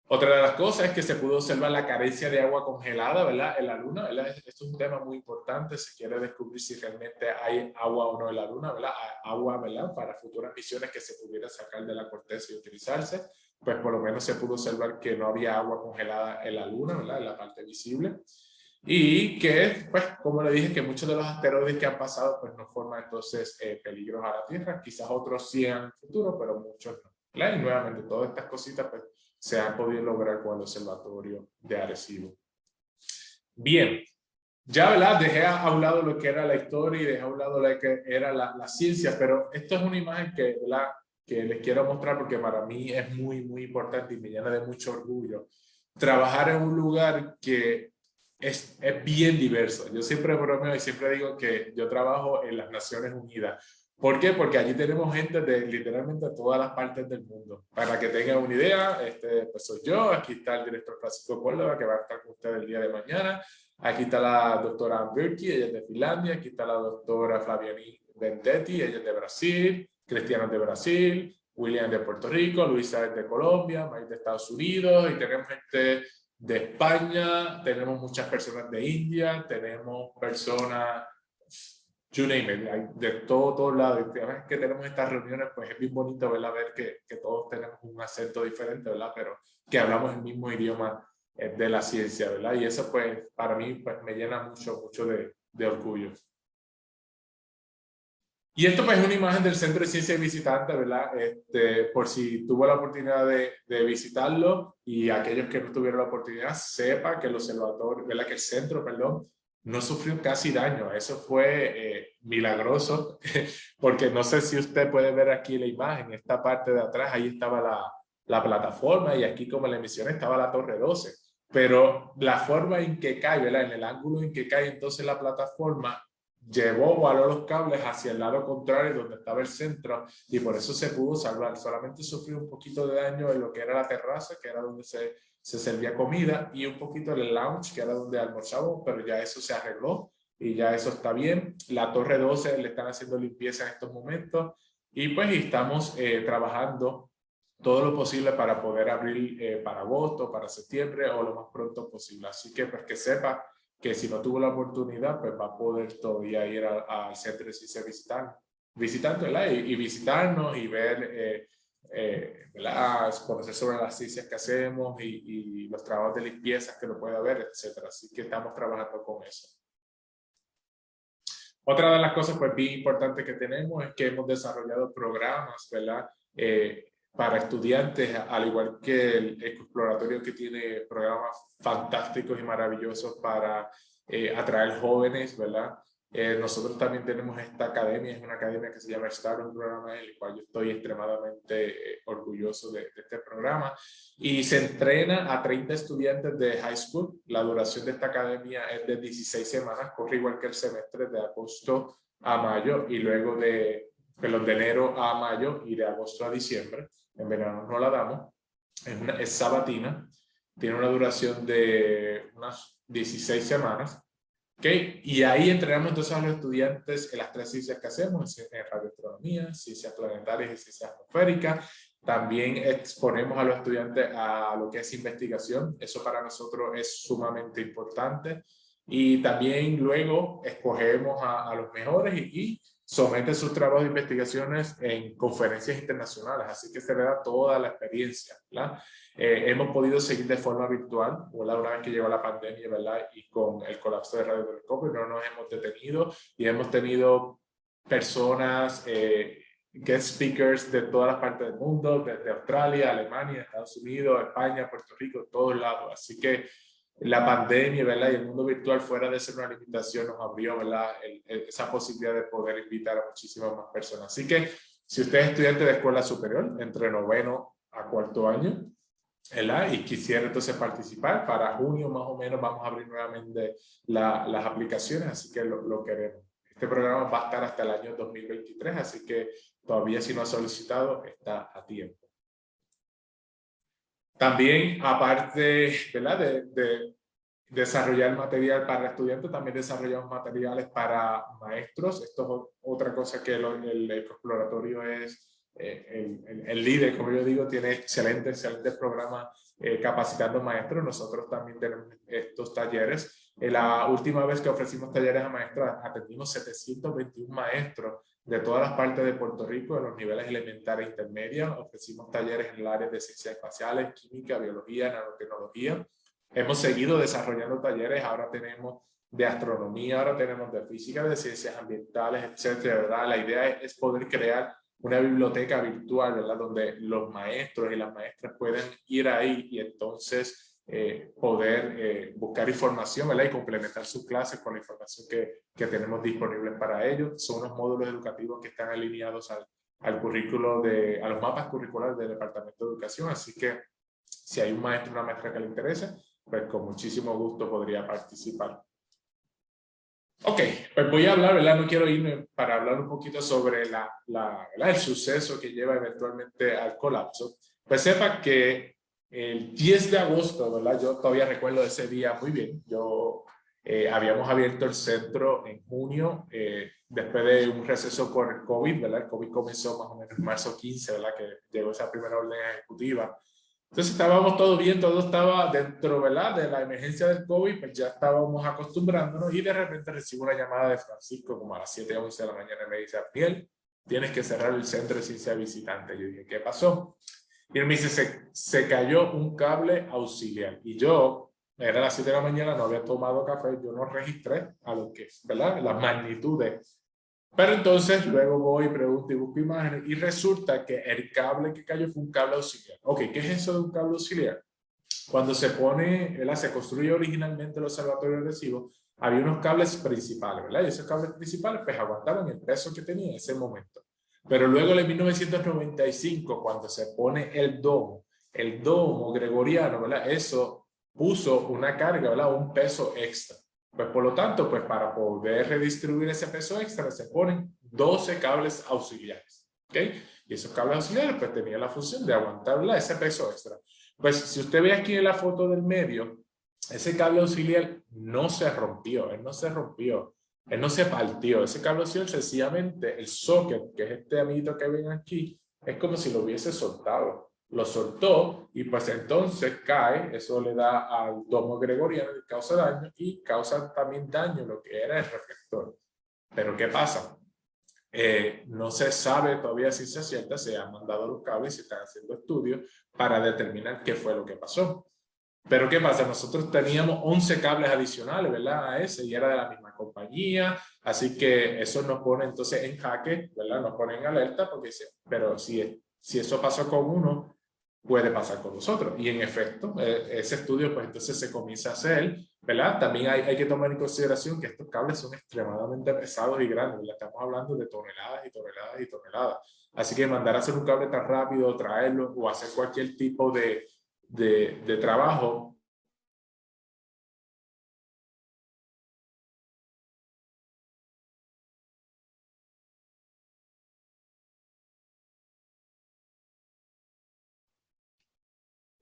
Otra de las cosas es que se pudo observar la carencia de agua congelada, ¿verdad?, en la Luna, ¿verdad? Esto es un tema muy importante, se quiere descubrir si realmente hay agua o no en la Luna, ¿verdad? Agua, ¿verdad?, para futuras misiones que se pudiera sacar de la corteza y utilizarse, pues por lo menos se pudo observar que no había agua congelada en la Luna, ¿verdad?, en la parte visible. Y que, pues, como le dije, que muchos de los asteroides que han pasado, pues no forman entonces peligros a la Tierra, quizás otros sí en el futuro, pero muchos no, ¿verdad? Y nuevamente, todas estas cositas, pues, se han podido lograr con el Observatorio de Arecibo. Bien, ya, ¿verdad? Dejé a un lado lo que era la historia y dejé a un lado lo que era la ciencia, pero esto es una imagen que, ¿verdad?, que les quiero mostrar porque para mí es muy, muy importante y me llena de mucho orgullo. Trabajar en un lugar que es bien diverso. Yo siempre bromeo y siempre digo que yo trabajo en las Naciones Unidas. ¿Por qué? Porque allí tenemos gente de literalmente todas las partes del mundo. Para que tengan una idea, pues soy yo, aquí está el director Francisco Córdoba, que va a estar con ustedes el día de mañana. Aquí está la doctora Amberti, ella es de Finlandia. Aquí está la doctora Flaviani Vendetti, ella es de Brasil. Cristiana de Brasil. William de Puerto Rico. Luisa es de Colombia. Mike de Estados Unidos. Y tenemos gente de España. Tenemos muchas personas de India. Tenemos personas, you name it, de todos lados. Y cada vez que tenemos estas reuniones, pues es bien bonito, ¿verdad?, ver que todos tenemos un acento diferente, ¿verdad?, pero que hablamos el mismo idioma de la ciencia, ¿verdad? Y eso, pues, para mí, pues, me llena mucho de orgullo. Y esto, pues, es una imagen del Centro de Ciencia y Visitantes, ¿verdad? Por si tuvo la oportunidad de visitarlo, y aquellos que no tuvieron la oportunidad, sepa que el observatorio, ¿verdad?, que el centro, perdón, no sufrió casi daño. Eso fue milagroso, porque no sé si usted puede ver aquí la imagen, esta parte de atrás, ahí estaba la plataforma, y aquí, como le mencioné, estaba la Torre 12. Pero la forma en que cae, ¿verdad?, en el ángulo en que cae entonces la plataforma, llevó o aló los cables hacia el lado contrario donde estaba el centro, y por eso se pudo salvar. Solamente sufrió un poquito de daño en lo que era la terraza, que era donde se servía comida, y un poquito en el lounge, que era donde almorzábamos, pero ya eso se arregló y ya eso está bien. La Torre 12 le están haciendo limpieza en estos momentos, y pues estamos trabajando todo lo posible para poder abrir para agosto, para septiembre o lo más pronto posible. Así que, pues, que sepa que si no tuvo la oportunidad, pues va a poder todavía ir al Centro de Ciencia visitando, ¿verdad? Y visitarnos y ver, ¿verdad?, conocer sobre las ciencias que hacemos y los trabajos de limpieza que lo puede haber, etcétera. Así que estamos trabajando con eso. Otra de las cosas, pues, bien importantes que tenemos es que hemos desarrollado programas, ¿verdad?, para estudiantes, al igual que el exploratorio, que tiene programas fantásticos y maravillosos para atraer jóvenes, ¿verdad? Nosotros también tenemos esta academia, es una academia que se llama STAR, un programa en el cual yo estoy extremadamente orgulloso de este programa, y se entrena a 30 estudiantes de high school. La duración de esta academia es de 16 semanas, corre igual que el semestre, de agosto a mayo, y luego de enero a mayo y de agosto a diciembre. En verano no la damos, es sabatina, tiene una duración de unas 16 semanas. ¿Okay? Y ahí entrenamos entonces a los estudiantes en las 3 ciencias que hacemos, en radioastronomía, ciencias planetarias y ciencias atmosféricas. También exponemos a los estudiantes a lo que es investigación. Eso para nosotros es sumamente importante. Y también luego escogemos a los mejores y someten sus trabajos de investigaciones en conferencias internacionales. Así que se le da toda la experiencia, ¿verdad? Hemos podido seguir de forma virtual, ¿verdad?, una vez que llegó la pandemia, ¿verdad?, y con el colapso de radiotelescopio no nos hemos detenido, y hemos tenido personas, guest speakers de todas las partes del mundo, desde Australia, Alemania, Estados Unidos, España, Puerto Rico, todos lados. Así que la pandemia, ¿verdad?, y el mundo virtual, fuera de ser una limitación, nos abrió, ¿verdad?, esa posibilidad de poder invitar a muchísimas más personas. Así que si usted es estudiante de escuela superior, entre noveno a cuarto año, ¿verdad?, y quisiera entonces participar, para junio más o menos vamos a abrir nuevamente las aplicaciones, así que lo queremos. Este programa va a estar hasta el año 2023, así que todavía, si no ha solicitado, está a tiempo. También, aparte, ¿verdad?, de desarrollar material para estudiantes, también desarrollamos materiales para maestros. Esto es otra cosa que el exploratorio es el líder, como yo digo, tiene excelentes programas capacitando maestros. Nosotros también tenemos estos talleres. La última vez que ofrecimos talleres a maestros, atendimos 721 maestros de todas las partes de Puerto Rico, en los niveles elementales e intermedios. Ofrecimos talleres en el área de ciencias espaciales, química, biología, nanotecnología. Hemos seguido desarrollando talleres, ahora tenemos de astronomía, ahora tenemos de física, de ciencias ambientales, etcétera, ¿verdad? La idea es poder crear una biblioteca virtual, ¿verdad? Donde los maestros y las maestras pueden ir ahí y entonces poder buscar información, ¿verdad? Y complementar sus clases con la información que tenemos disponible para ellos. Son unos módulos educativos que están alineados al currículo a los mapas curriculares del Departamento de Educación, así que si hay un maestro o una maestra que le interese, pues con muchísimo gusto podría participar. Ok, pues voy a hablar, ¿verdad? No quiero irme para hablar un poquito sobre el suceso que lleva eventualmente al colapso. Pues sepa que el 10 de agosto, ¿verdad? Yo todavía recuerdo ese día muy bien. Habíamos abierto el centro en junio, después de un receso por el COVID, ¿verdad? El COVID comenzó más o menos en marzo 15, ¿verdad? Que llegó esa primera orden ejecutiva. Entonces estábamos todo bien, todo estaba dentro, ¿verdad? De la emergencia del COVID, pues ya estábamos acostumbrándonos y de repente recibo una llamada de Francisco como a las 7:11 de la mañana y me dice, Ariel, tienes que cerrar el centro de ciencia visitante. Yo dije, ¿qué pasó? Y él me dice, se cayó un cable auxiliar. Y yo, era las 7 de la mañana, no había tomado café, yo no registré a lo que, ¿verdad? Las magnitudes. Pero entonces luego voy, pregunto y busco imágenes y resulta que el cable que cayó fue un cable auxiliar. Ok, ¿qué es eso de un cable auxiliar? Cuando se pone, ¿verdad? Se construye originalmente el observatorio de Arecibo, había unos cables principales, ¿verdad? Y esos cables principales pues aguantaban el peso que tenía en ese momento. Pero luego en 1995, cuando se pone el domo gregoriano, ¿verdad? Eso puso una carga, ¿verdad? Un peso extra. Pues por lo tanto, pues para poder redistribuir ese peso extra se ponen 12 cables auxiliares, ¿ok? Y esos cables auxiliares pues tenían la función de aguantar, ¿verdad? Ese peso extra. Pues si usted ve aquí en la foto del medio, ese cable auxiliar no se rompió, él no se rompió, él no se partió. Ese cable auxiliar sencillamente, el socket, que es este amiguito que ven aquí, es como si lo hubiese soltado. Lo soltó y pues entonces cae, eso le da al domo gregoriano y causa daño y causa también daño lo que era el reflector. Pero ¿qué pasa? No se sabe todavía si se cierta, se han mandado los cables y se están haciendo estudios para determinar qué fue lo que pasó. Pero ¿qué pasa? Nosotros teníamos 11 cables adicionales, ¿verdad? A ese y era de la misma compañía, así que eso nos pone entonces en jaque, ¿verdad? Nos pone en alerta porque pero si eso pasó con uno, puede pasar con nosotros. Y en efecto, ese estudio pues entonces se comienza a hacer, ¿verdad? También hay que tomar en consideración que estos cables son extremadamente pesados y grandes, ¿verdad? Estamos hablando de toneladas y toneladas y toneladas. Así que mandar a hacer un cable tan rápido, traerlo o hacer cualquier tipo de trabajo.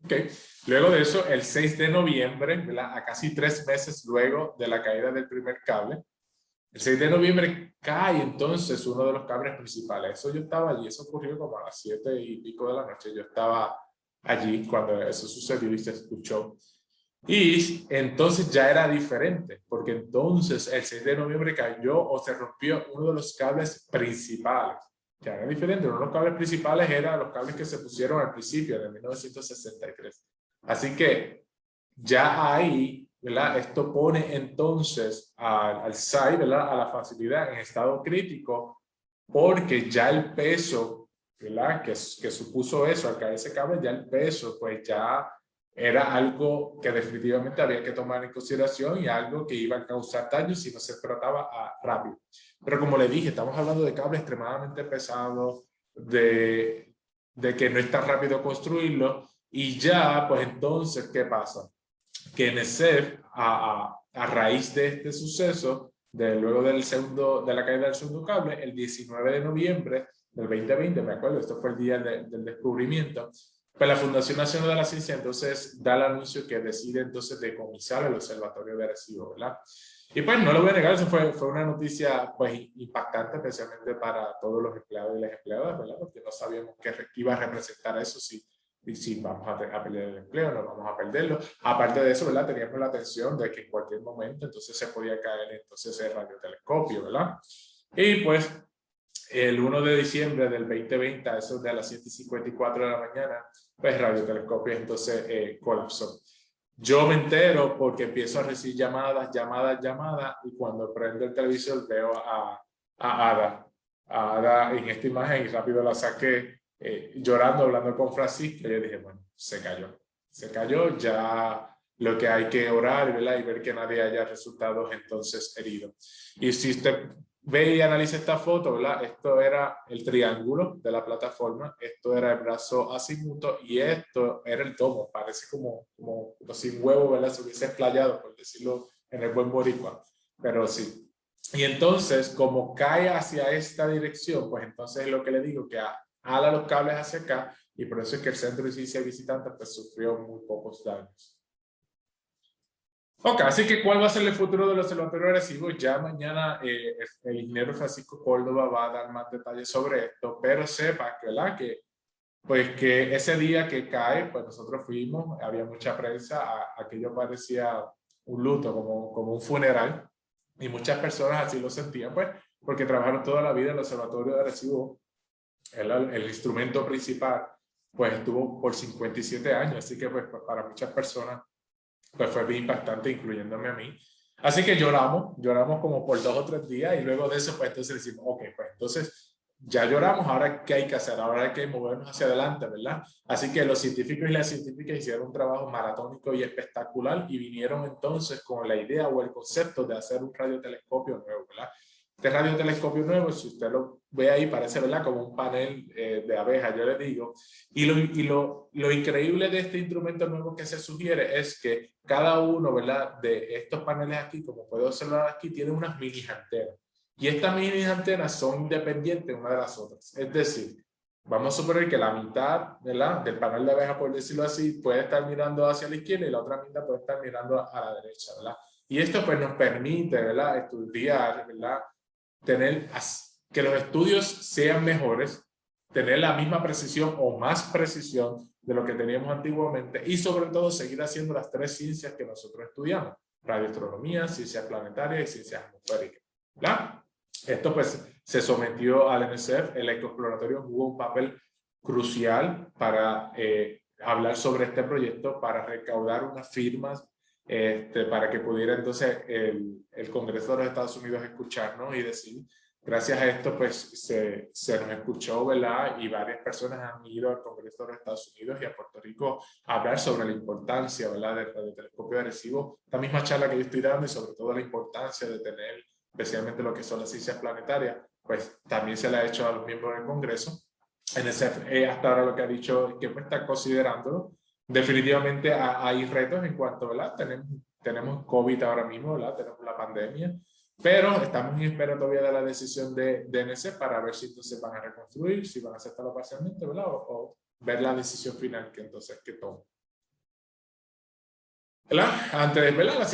Okay. Luego de eso, el 6 de noviembre, ¿verdad? A casi 3 meses luego de la caída del primer cable, el 6 de noviembre cae entonces uno de los cables principales. Eso yo estaba allí, eso ocurrió como a las 7 y pico de la noche. Yo estaba allí cuando eso sucedió y se escuchó. Y entonces ya era diferente, porque entonces el 6 de noviembre cayó o se rompió uno de los cables principales. Ya era diferente, uno de los cables principales eran los cables que se pusieron al principio de 1963. Así que ya ahí, ¿verdad? Esto pone entonces al SAI, ¿verdad? A la facilidad en estado crítico, porque ya el peso, ¿verdad? Que supuso eso, al caer ese cable, ya el peso, pues ya era algo que definitivamente había que tomar en consideración y algo que iba a causar daño si no se trataba rápido. Pero como le dije, estamos hablando de cables extremadamente pesados, de que no es tan rápido construirlo y ya, pues entonces, ¿qué pasa? Que NESEF, a raíz de este suceso, luego de la caída del segundo cable, el 19 de noviembre del 2020, me acuerdo, esto fue el día del descubrimiento, pues la Fundación Nacional de la Ciencia entonces da el anuncio que decide entonces decomisar el Observatorio de Arecibo, ¿verdad? Y pues no lo voy a negar, eso fue una noticia pues impactante, especialmente para todos los empleados y las empleadas, ¿verdad? Porque no sabíamos qué iba a representar eso, si vamos a perder el empleo, no vamos a perderlo. Aparte de eso, ¿verdad? Teníamos la atención de que en cualquier momento entonces se podía caer entonces el radiotelescopio, ¿verdad? Y pues el 1 de diciembre del 2020, a eso de las 7:54 de la mañana, pues el radiotelescopio entonces colapsó. Yo me entero porque empiezo a recibir llamadas, y cuando prendo el televisor veo a Ada en esta imagen y rápido la saqué llorando, hablando con Francisco. Y yo dije, bueno, se cayó, ya lo que hay que orar, ¿verdad? Y ver que nadie haya resultado entonces herido. Y si usted ve y analiza esta foto, ¿verdad? Esto era el triángulo de la plataforma, esto era el brazo azimuto y esto era el tomo. Parece como sin huevo, ¿verdad? Se hubiese explayado, por decirlo en el buen boricua, pero sí. Y entonces, como cae hacia esta dirección, pues entonces es lo que le digo, que ala los cables hacia acá, y por eso es que el Centro de Ciencia Visitante pues sufrió muy pocos daños. Ok, así que ¿cuál va a ser el futuro del Observatorio de Arecibo? Ya mañana el ingeniero Francisco Córdoba va a dar más detalles sobre esto, pero sepa que, ¿verdad? Pues que ese día que cae, pues nosotros fuimos, había mucha prensa, aquello parecía un luto, como un funeral, y muchas personas así lo sentían, pues, porque trabajaron toda la vida en el Observatorio de Arecibo, el instrumento principal, pues estuvo por 57 años, así que pues para muchas personas pues fue bien impactante, incluyéndome a mí. Así que lloramos como por 2 o 3 días y luego de eso, pues entonces decimos, ok, pues entonces ya lloramos, ahora qué hay que hacer, ahora hay que movernos hacia adelante, ¿verdad? Así que los científicos y las científicas hicieron un trabajo maratónico y espectacular y vinieron entonces con la idea o el concepto de hacer un radiotelescopio nuevo, ¿verdad? Este radiotelescopio nuevo, si usted lo ve ahí, parece, ¿verdad?, como un panel de abejas, yo le digo. Y lo increíble de este instrumento nuevo que se sugiere es que cada uno, ¿verdad?, de estos paneles aquí, como puedo observar aquí, tiene unas mini antenas. Y estas mini antenas son independientes una de las otras. Es decir, vamos a suponer que la mitad, ¿verdad?, del panel de abeja, por decirlo así, puede estar mirando hacia la izquierda y la otra mitad puede estar mirando a la derecha, ¿verdad? Y esto pues nos permite, ¿verdad?, estudiar, ¿verdad?, que los estudios sean mejores, tener la misma precisión o más precisión de lo que teníamos antiguamente y sobre todo seguir haciendo las 3 ciencias que nosotros estudiamos: radioastronomía, ciencias planetarias y ciencias atmosféricas, ¿verdad? Esto pues se sometió al NSF, el Ecoexploratorio jugó un papel crucial para hablar sobre este proyecto, para recaudar unas firmas, para que pudiera entonces el Congreso de los Estados Unidos escucharnos y decir, gracias a esto pues se nos escuchó, ¿verdad? Y varias personas han ido al Congreso de los Estados Unidos y a Puerto Rico a hablar sobre la importancia, ¿verdad?, del radiotelescopio de Arecibo, la misma charla que yo estoy dando, y sobre todo la importancia de tener especialmente lo que son las ciencias planetarias, pues también se le ha hecho a los miembros del Congreso. NSF hasta ahora lo que ha dicho es que pues, está considerándolo. Definitivamente hay retos en cuanto, ¿verdad? Tenemos COVID ahora mismo, ¿verdad? Tenemos la pandemia, pero estamos en espera todavía de la decisión de NSF para ver si entonces van a reconstruir, si van a aceptarlo parcialmente, ¿verdad? O ver la decisión final que entonces que tomen. Ante, ¿verdad?,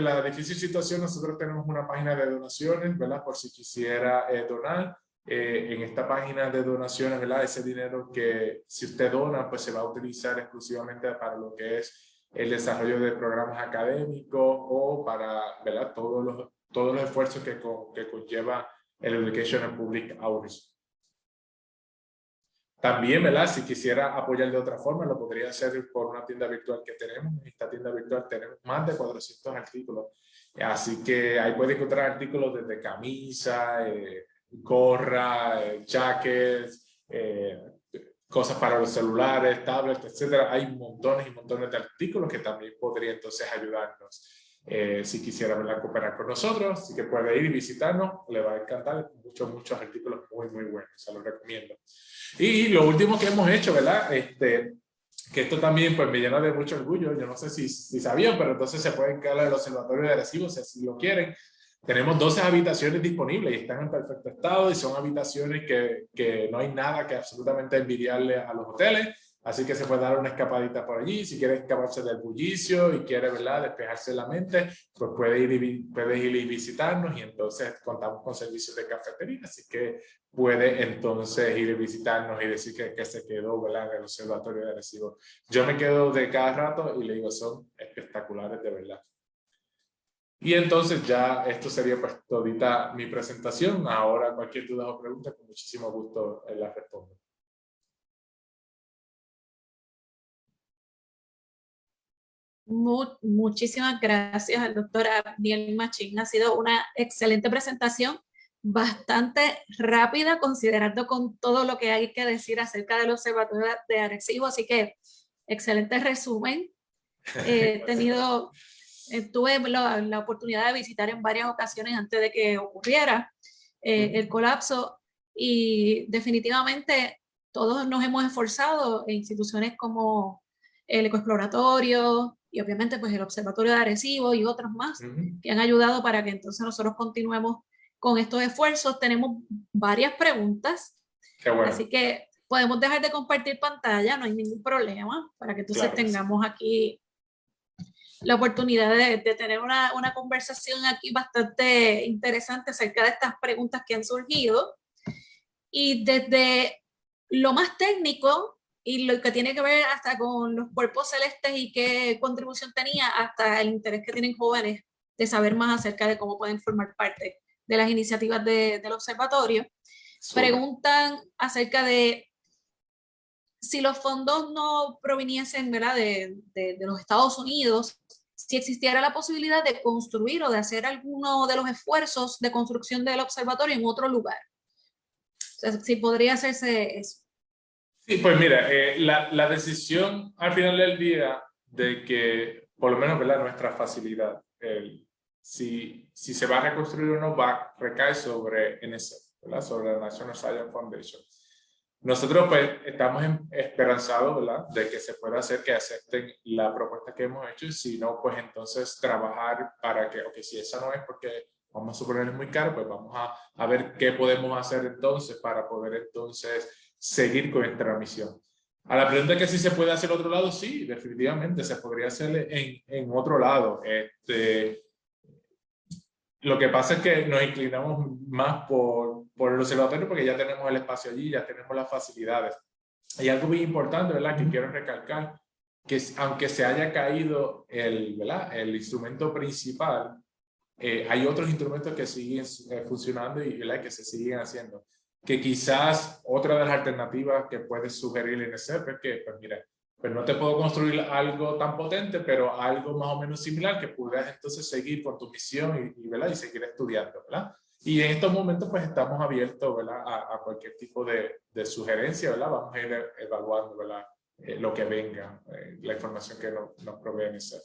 la difícil situación, nosotros tenemos una página de donaciones, ¿verdad?, por si quisiera donar. En esta página de donaciones, ¿verdad?, ese dinero que si usted dona, pues se va a utilizar exclusivamente para lo que es el desarrollo de programas académicos o para, ¿verdad?, todos los esfuerzos que conlleva el Education and Public Outreach. También, ¿verdad?, si quisiera apoyar de otra forma, lo podría hacer por una tienda virtual que tenemos. En esta tienda virtual tenemos más de 400 artículos. Así que ahí puede encontrar artículos desde camisa, gorra, jackets, cosas para los celulares, tablets, etcétera. Hay montones y montones de artículos que también podría entonces ayudarnos. Si quisiera, ¿verdad?, cooperar con nosotros, así que puede ir y visitarnos, le va a encantar. Muchos artículos muy buenos, se los recomiendo. Y lo último que hemos hecho, ¿verdad?, que esto también pues me llena de mucho orgullo. Yo no sé si sabían, pero entonces se pueden quedar en el Observatorio de Arecibo si así lo quieren. Tenemos 12 habitaciones disponibles y están en perfecto estado, y son habitaciones que no hay nada que absolutamente envidiarle a los hoteles. Así que se puede dar una escapadita por allí. Si quiere escaparse del bullicio y quiere, ¿verdad?, despejarse la mente, pues puede ir y visitarnos, y entonces contamos con servicios de cafetería, así que puede entonces ir y visitarnos y decir que se quedó, ¿verdad?, en el Observatorio de Arecibo. Yo me quedo de cada rato y le digo, son espectaculares de verdad. Y entonces ya esto sería pues todita mi presentación. Ahora cualquier duda o pregunta, con muchísimo gusto la respondo. Muchísimas gracias al doctor Abdiel Machín. Ha sido una excelente presentación. bastante rápida, considerando con todo lo que hay que decir acerca del Observatorio de Arecibo, así que excelente resumen. Tuve la oportunidad de visitar en varias ocasiones antes de que ocurriera el colapso, y definitivamente todos nos hemos esforzado en instituciones como el Ecoexploratorio y obviamente pues el Observatorio de Arecibo y otros más que han ayudado para que entonces nosotros continuemos con estos esfuerzos. Tenemos varias preguntas, Qué bueno. así que podemos dejar de compartir pantalla, no hay ningún problema, para que entonces Claro que tengamos aquí la oportunidad de tener una conversación aquí bastante interesante acerca de estas preguntas que han surgido. Y desde lo más técnico y lo que tiene que ver hasta con los cuerpos celestes y qué contribución tenía, hasta el interés que tienen jóvenes de saber más acerca de cómo pueden formar parte de las iniciativas del observatorio. Preguntan acerca de si los fondos no proviniesen, ¿verdad?, de los Estados Unidos, si existiera la posibilidad de construir o de hacer alguno de los esfuerzos de construcción del observatorio en otro lugar. O sea, si podría hacerse eso. Sí, pues mira, la decisión al final del día de que, por lo menos, ¿verdad?, nuestra facilidad, si se va a reconstruir o no, recae sobre NSF, ¿verdad?, sobre la National Science Foundation. Nosotros pues estamos esperanzados, ¿verdad?, de que se pueda hacer, que acepten la propuesta que hemos hecho, y si no, pues entonces trabajar para que, ok, si esa no es porque vamos a suponer es muy caro, pues vamos a ver qué podemos hacer entonces para poder entonces seguir con esta misión. A la pregunta que si se puede hacer en otro lado, sí, definitivamente se podría hacer en otro lado. Lo que pasa es que nos inclinamos más por el observatorio porque ya tenemos el espacio allí, ya tenemos las facilidades. Hay algo muy importante, ¿verdad?, que quiero recalcar, que aunque se haya caído el instrumento principal, hay otros instrumentos que siguen funcionando y, ¿verdad?, que se siguen haciendo. Que quizás otra de las alternativas que puede sugerir el INESEP es que, pues mira, pues no te puedo construir algo tan potente, pero algo más o menos similar que pudieras entonces seguir con tu misión ¿verdad?, y seguir estudiando, ¿verdad? Y en estos momentos pues estamos abiertos, ¿verdad?, a cualquier tipo de sugerencia, ¿verdad? Vamos a ir evaluando, ¿verdad?, lo que venga, la información que nos provee el INESEP.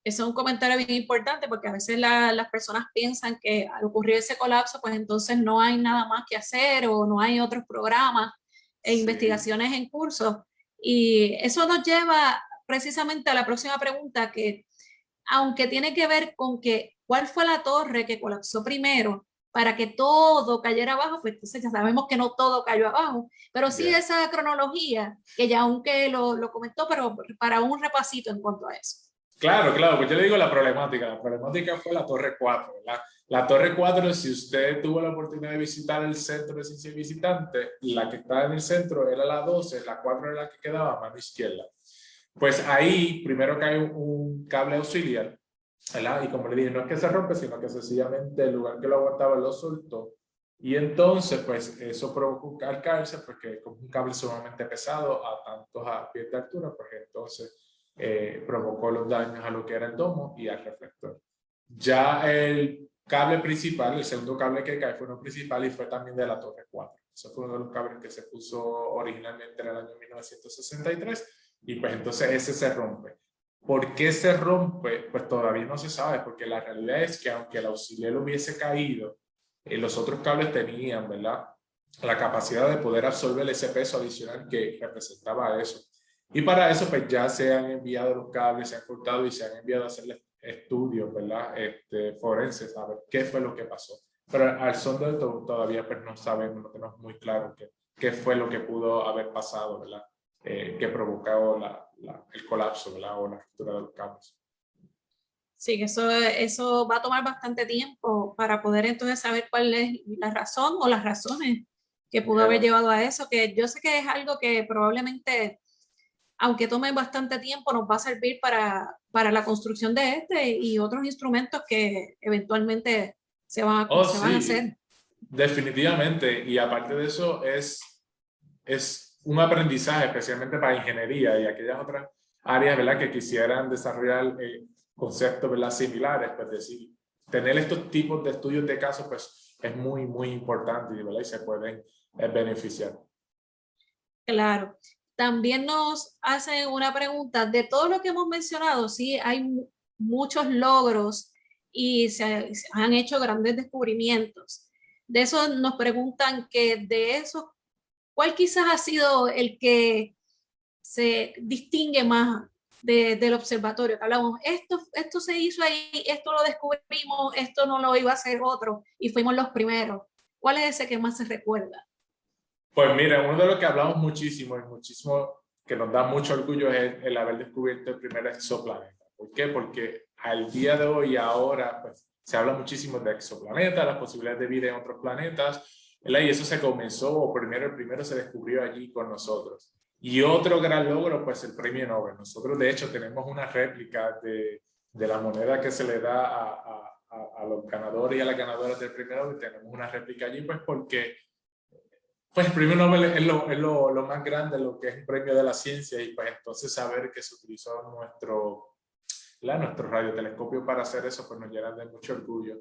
Eso es un comentario bien importante porque a veces las personas piensan que al ocurrir ese colapso, pues entonces no hay nada más que hacer o no hay otros programas e investigaciones en curso. Y eso nos lleva precisamente a la próxima pregunta, que aunque tiene que ver con que cuál fue la torre que colapsó primero para que todo cayera abajo, pues entonces ya sabemos que no todo cayó abajo, pero sí esa cronología, que ya aunque lo comentó, pero para un repasito en cuanto a eso. Claro, claro, pues yo le digo la problemática. La problemática fue la Torre 4, ¿verdad? La Torre 4, si usted tuvo la oportunidad de visitar el centro de ciencia visitante, la que estaba en el centro era la 12, la 4 era la que quedaba a mano izquierda. Pues ahí primero cae un cable auxiliar, ¿verdad? Y como le dije, no es que se rompe, sino que sencillamente el lugar que lo aguantaba lo soltó. Y entonces, pues eso provocó al caerse, porque como un cable sumamente pesado a tantos pies de altura, pues entonces provocó los daños a lo que era el domo y al reflector. Ya el cable principal, el segundo cable que cae fue uno principal y fue también de la Torre 4. Ese fue uno de los cables que se puso originalmente en el año 1963 y pues entonces ese se rompe. ¿Por qué se rompe? Pues todavía no se sabe, porque la realidad es que aunque el auxiliar hubiese caído, los otros cables tenían, ¿verdad?, la capacidad de poder absorber ese peso adicional que representaba eso. Y para eso pues ya se han enviado los cables, se han cortado y se han enviado a hacerle estudios, ¿verdad?, forenses, a ver qué fue lo que pasó. Pero al son de esto todavía pues no sabemos, no tenemos muy claro qué fue lo que pudo haber pasado, ¿verdad?, que provocó el colapso, ¿verdad?, o la ruptura de los cables. Sí, eso va a tomar bastante tiempo para poder entonces saber cuál es la razón o las razones que pudo haber llevado a eso, que yo sé que es algo que probablemente, aunque tome bastante tiempo, nos va a servir para la construcción de este y otros instrumentos que eventualmente se van a hacer. Definitivamente, y aparte de eso es un aprendizaje, especialmente para ingeniería y aquellas otras áreas, ¿verdad?, que quisieran desarrollar conceptos, ¿verdad?, similares, pues decir, tener estos tipos de estudios de casos, pues es muy, muy importante, ¿verdad? Y se pueden beneficiar. Claro. También nos hacen una pregunta, de todo lo que hemos mencionado, sí, hay muchos logros y se han hecho grandes descubrimientos. De eso nos preguntan que de eso, ¿cuál quizás ha sido el que se distingue más del observatorio? Que hablamos, esto se hizo ahí, esto lo descubrimos, esto no lo iba a hacer otro y fuimos los primeros. ¿Cuál es ese que más se recuerda? Pues mira, uno de los que hablamos muchísimo y muchísimo que nos da mucho orgullo es el haber descubierto el primer exoplaneta. ¿Por qué? Porque al día de hoy, ahora, pues se habla muchísimo de exoplanetas, las posibilidades de vida en otros planetas, ¿verdad? Y eso se comenzó, o el primero se descubrió allí con nosotros. Y otro gran logro, pues el premio Nobel. Nosotros, de hecho, tenemos una réplica de la moneda que se le da a los ganadores y a las ganadoras del premio Nobel. Tenemos una réplica allí, pues porque pues el premio Nobel es lo más grande, lo que es un premio de la ciencia, y pues entonces saber que se utilizó nuestro radiotelescopio para hacer eso, pues nos llena de mucho orgullo.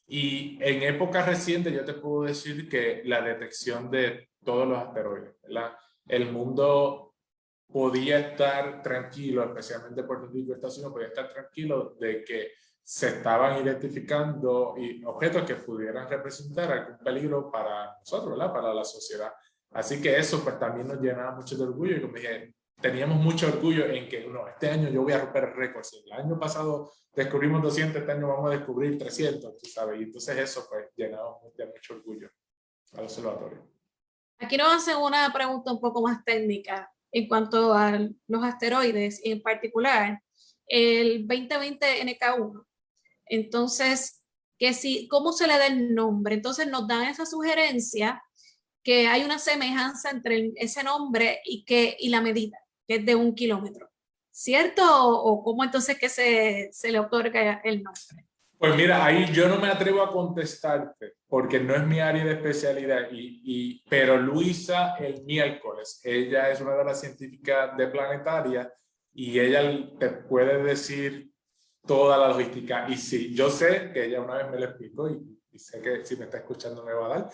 Y en épocas recientes yo te puedo decir que la detección de todos los asteroides, ¿verdad? El mundo podía estar tranquilo, especialmente Puerto Rico y Estados Unidos, podía estar tranquilo de que se estaban identificando objetos que pudieran representar algún peligro para nosotros, ¿verdad? Para la sociedad. Así que eso pues también nos llenaba mucho de orgullo, y como dije, teníamos mucho orgullo en que no, este año yo voy a romper el récord. Si el año pasado descubrimos 200, este año vamos a descubrir 300, tú sabes, y entonces eso pues llenaba de mucho orgullo al observatorio. Aquí nos hacen una pregunta un poco más técnica en cuanto a los asteroides, y en particular el 2020 NK1. Entonces, ¿cómo se le da el nombre? Entonces nos dan esa sugerencia que hay una semejanza entre ese nombre y la medida, que es de 1 kilómetro. ¿Cierto? ¿O cómo entonces que se le otorga el nombre? Pues mira, ahí yo no me atrevo a contestarte porque no es mi área de especialidad, pero Luisa el miércoles, ella es una de las científicas de planetaria y ella te puede decir toda la logística. Y sí, yo sé que ella una vez me lo explicó, y sé que si me está escuchando me va a dar.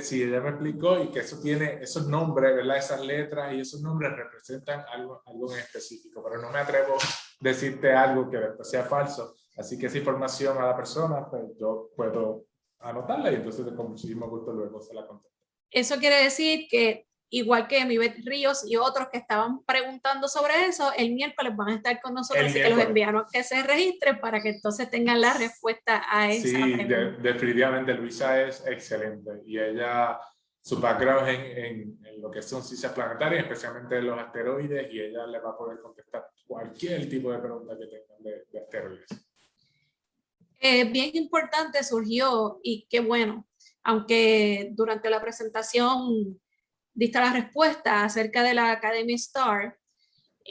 Sí, ella me explicó, y que eso tiene esos nombres, ¿verdad? Esas letras y esos nombres representan algo en específico, pero no me atrevo a decirte algo que después sea falso. Así que esa información a la persona, pues yo puedo anotarla, y entonces con muchísimo gusto luego se la contesto. Eso quiere decir que, igual que Mibet Ríos y otros que estaban preguntando sobre eso, el miércoles van a estar con nosotros, así que los enviaron que se registren para que entonces tengan la respuesta a esa pregunta. Sí, definitivamente Luisa es excelente, y ella, su background en lo que son ciencias planetarias, especialmente los asteroides, y ella le va a poder contestar cualquier tipo de pregunta que tengan de asteroides. Bien importante surgió, y qué bueno, aunque durante la presentación diste la respuesta acerca de la Academia STAR,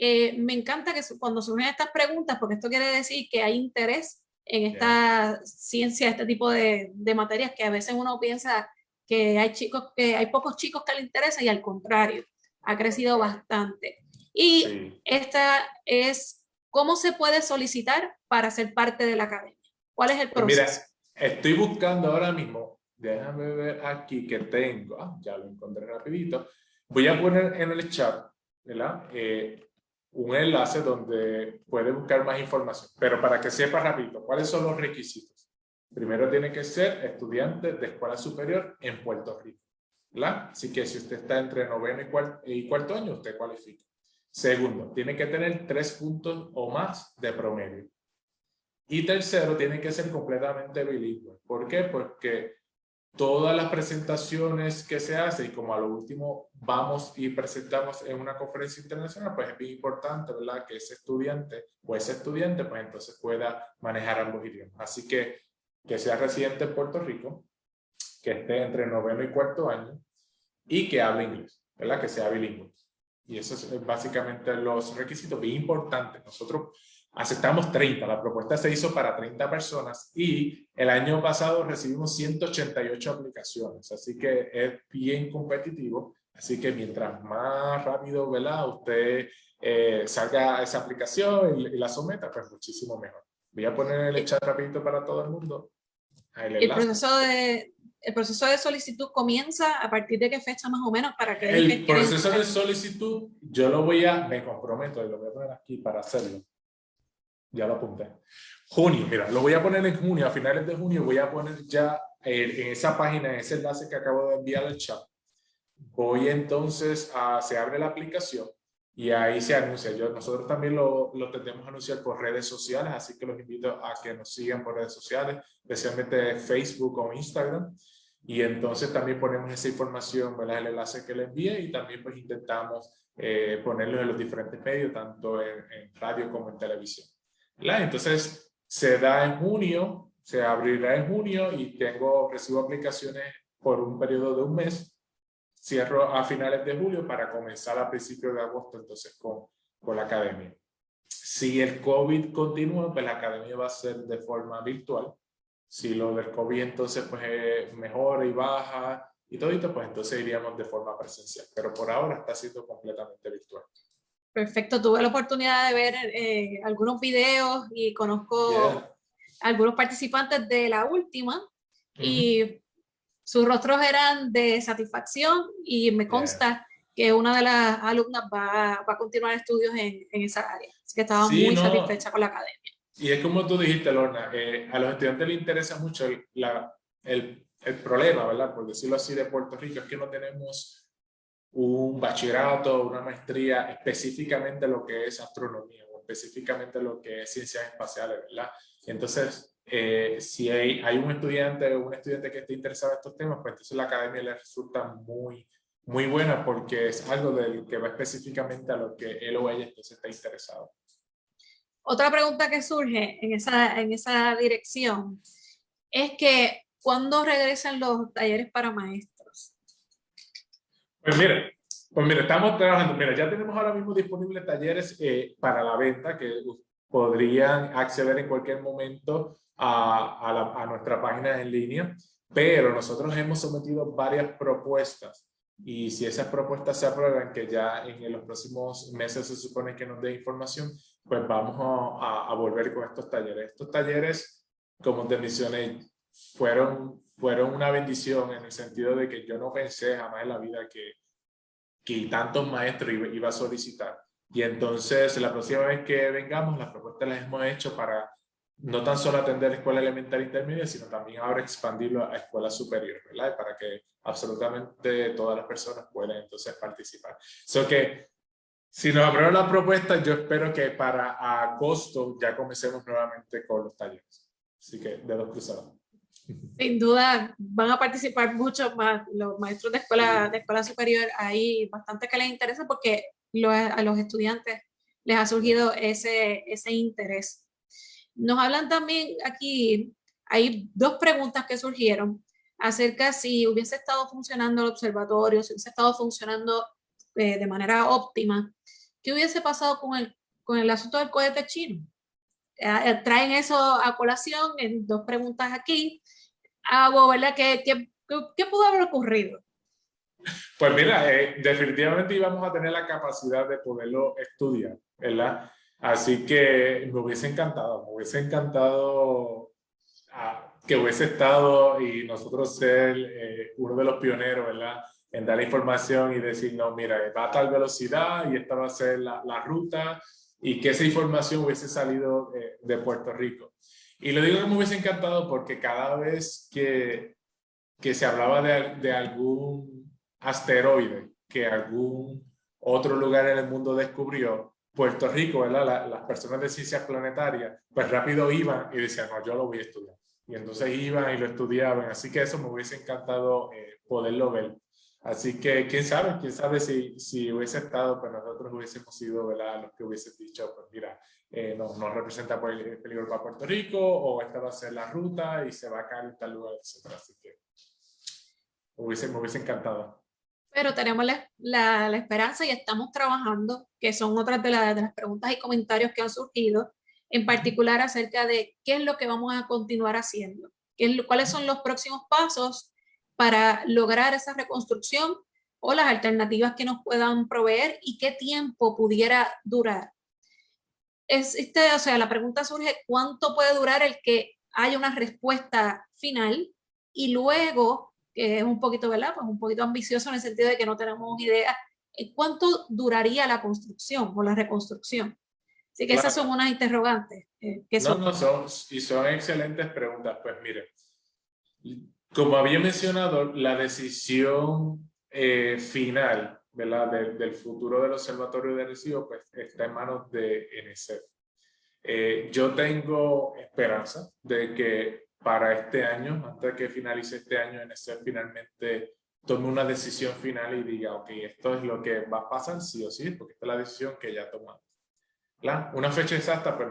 me encanta que cuando surgen estas preguntas, porque esto quiere decir que hay interés en esta ciencia, este tipo de materias, que a veces uno piensa que hay pocos chicos que le interesa, y al contrario, ha crecido bastante. Y esta es, ¿cómo se puede solicitar para ser parte de la academia? ¿Cuál es el proceso? Mira, estoy buscando ahora mismo, déjame ver aquí que tengo, ya lo encontré rapidito. Voy a poner en el chat, ¿verdad? Un enlace donde puede buscar más información, pero para que sepa rapidito, ¿cuáles son los requisitos? Primero tiene que ser estudiante de escuela superior en Puerto Rico, ¿verdad? Así que si usted está entre noveno y cuarto año, usted cualifica. Segundo, tiene que tener 3 puntos o más de promedio. Y tercero, tiene que ser completamente bilingüe. ¿Por qué? Porque todas las presentaciones que se hacen, y como a lo último vamos y presentamos en una conferencia internacional, pues es bien importante, ¿verdad?, que ese estudiante pues entonces pueda manejar ambos idiomas. Así que sea residente en Puerto Rico, que esté entre noveno y cuarto año, y que hable inglés, ¿verdad?, que sea bilingüe. Y eso es básicamente los requisitos bien importantes. Nosotros aceptamos 30, la propuesta se hizo para 30 personas, y el año pasado recibimos 188 aplicaciones, así que es bien competitivo. Así que mientras más rápido, ¿verdad?, usted salga esa aplicación y la someta, pues muchísimo mejor. Voy a poner el chat rapidito para todo el mundo. el El enlace. el proceso de solicitud comienza a partir de qué fecha más o menos para que El proceso de solicitud, yo lo voy a, me comprometo y lo voy a poner aquí para hacerlo. Ya lo apunté. Junio, mira, lo voy a poner en junio, a finales de junio voy a poner ya en esa página, en ese enlace que acabo de enviar al chat. Voy entonces se abre la aplicación y ahí se anuncia. Nosotros también lo tendremos a anunciar por redes sociales, así que los invito a que nos sigan por redes sociales, especialmente Facebook o Instagram. Y entonces también ponemos esa información, ¿verdad? El enlace que le envíe y también pues intentamos ponerlo en los diferentes medios, tanto en radio como en televisión, ¿verdad? Entonces se da en junio, se abrirá en junio y recibo aplicaciones por un periodo de un mes. Cierro a finales de julio para comenzar a principios de agosto entonces con la academia. Si el COVID continúa, pues la academia va a ser de forma virtual. Si lo del COVID entonces pues mejora y baja y todo esto, pues entonces iríamos de forma presencial. Pero por ahora está siendo completamente virtual. Perfecto, tuve la oportunidad de ver algunos videos y conozco algunos participantes de la última y sus rostros eran de satisfacción y me consta que una de las alumnas va a continuar estudios en esa área. Así que estaba muy satisfecha con la academia. Y es como tú dijiste, Lorna, a los estudiantes les interesa mucho el problema, ¿verdad? Por decirlo así, de Puerto Rico, es que no tenemos un bachillerato, una maestría específicamente lo que es astronomía o específicamente lo que es ciencias espaciales, ¿verdad? Entonces, si hay un estudiante o un estudiante que esté interesado en estos temas, pues entonces la academia le resulta muy buena porque es algo que va específicamente a lo que él o ella entonces está interesado. Otra pregunta que surge en esa dirección es que ¿cuándo regresan los talleres para maestros? Pues mira, estamos trabajando. Mira, ya tenemos ahora mismo disponibles talleres para la venta que podrían acceder en cualquier momento a nuestra página en línea, pero nosotros hemos sometido varias propuestas y si esas propuestas se aprueban, que ya en los próximos meses se supone que nos dé información, pues vamos a volver con estos talleres. Estos talleres, como te mencioné, fueron una bendición en el sentido de que yo no pensé jamás en la vida que tantos maestros iba a solicitar. Y entonces la próxima vez que vengamos, las propuestas las hemos hecho para no tan solo atender escuela elemental e intermedia, sino también ahora expandirlo a escuela superior, ¿verdad? Para que absolutamente todas las personas puedan entonces participar. Que si nos aprueban la propuesta, yo espero que para agosto ya comencemos nuevamente con los talleres. Así que dedos cruzados. Sin duda van a participar muchos más los maestros de escuela superior. Hay bastante que les interesa porque a los estudiantes les ha surgido ese interés. Nos hablan también aquí, hay dos preguntas que surgieron acerca si hubiese estado funcionando el observatorio, si hubiese estado funcionando de manera óptima, ¿qué hubiese pasado con el asunto del cohete chino? Traen eso a colación en dos preguntas aquí. ¿Verdad? ¿Qué pudo haber ocurrido? Pues mira, definitivamente íbamos a tener la capacidad de poderlo estudiar, ¿verdad? Así que me hubiese encantado que hubiese estado y nosotros ser uno de los pioneros, ¿verdad? En dar la información y decir, no, mira, va a tal velocidad y esta va a ser la ruta y que esa información hubiese salido de Puerto Rico. Y lo digo que me hubiese encantado porque cada vez que se hablaba de algún asteroide que algún otro lugar en el mundo descubrió, Puerto Rico, ¿verdad? Las personas de ciencias planetarias, pues rápido iban y decían, no, yo lo voy a estudiar. Y entonces iban y lo estudiaban. Así que eso me hubiese encantado poderlo ver. Así que quién sabe si hubiese estado, pues nosotros hubiésemos sido, ¿verdad? Los que hubiesen dicho, pues mira, no representa peligro para Puerto Rico, o esta va a ser la ruta y se va a caer en tal lugar, etc. Así que me hubiese encantado. Pero tenemos la esperanza y estamos trabajando, que son otras de las preguntas y comentarios que han surgido, en particular acerca de qué es lo que vamos a continuar haciendo, cuáles son los próximos pasos para lograr esa reconstrucción o las alternativas que nos puedan proveer y qué tiempo pudiera durar. O sea, la pregunta surge, ¿cuánto puede durar el que haya una respuesta final y luego, que es un poquito, ¿verdad? Pues un poquito ambicioso en el sentido de que no tenemos idea cuánto duraría la construcción o la reconstrucción. Así que esas son unas interrogantes. Son excelentes preguntas. Pues mire, como había mencionado, la decisión final, ¿verdad? Del futuro del Observatorio de Arecibo pues, está en manos de NSF. Yo tengo esperanza de que para este año, antes de que finalice este año, NSF finalmente tome una decisión final y diga, ok, esto es lo que va a pasar sí o sí, porque esta es la decisión que ya tomamos. Una fecha exacta, pues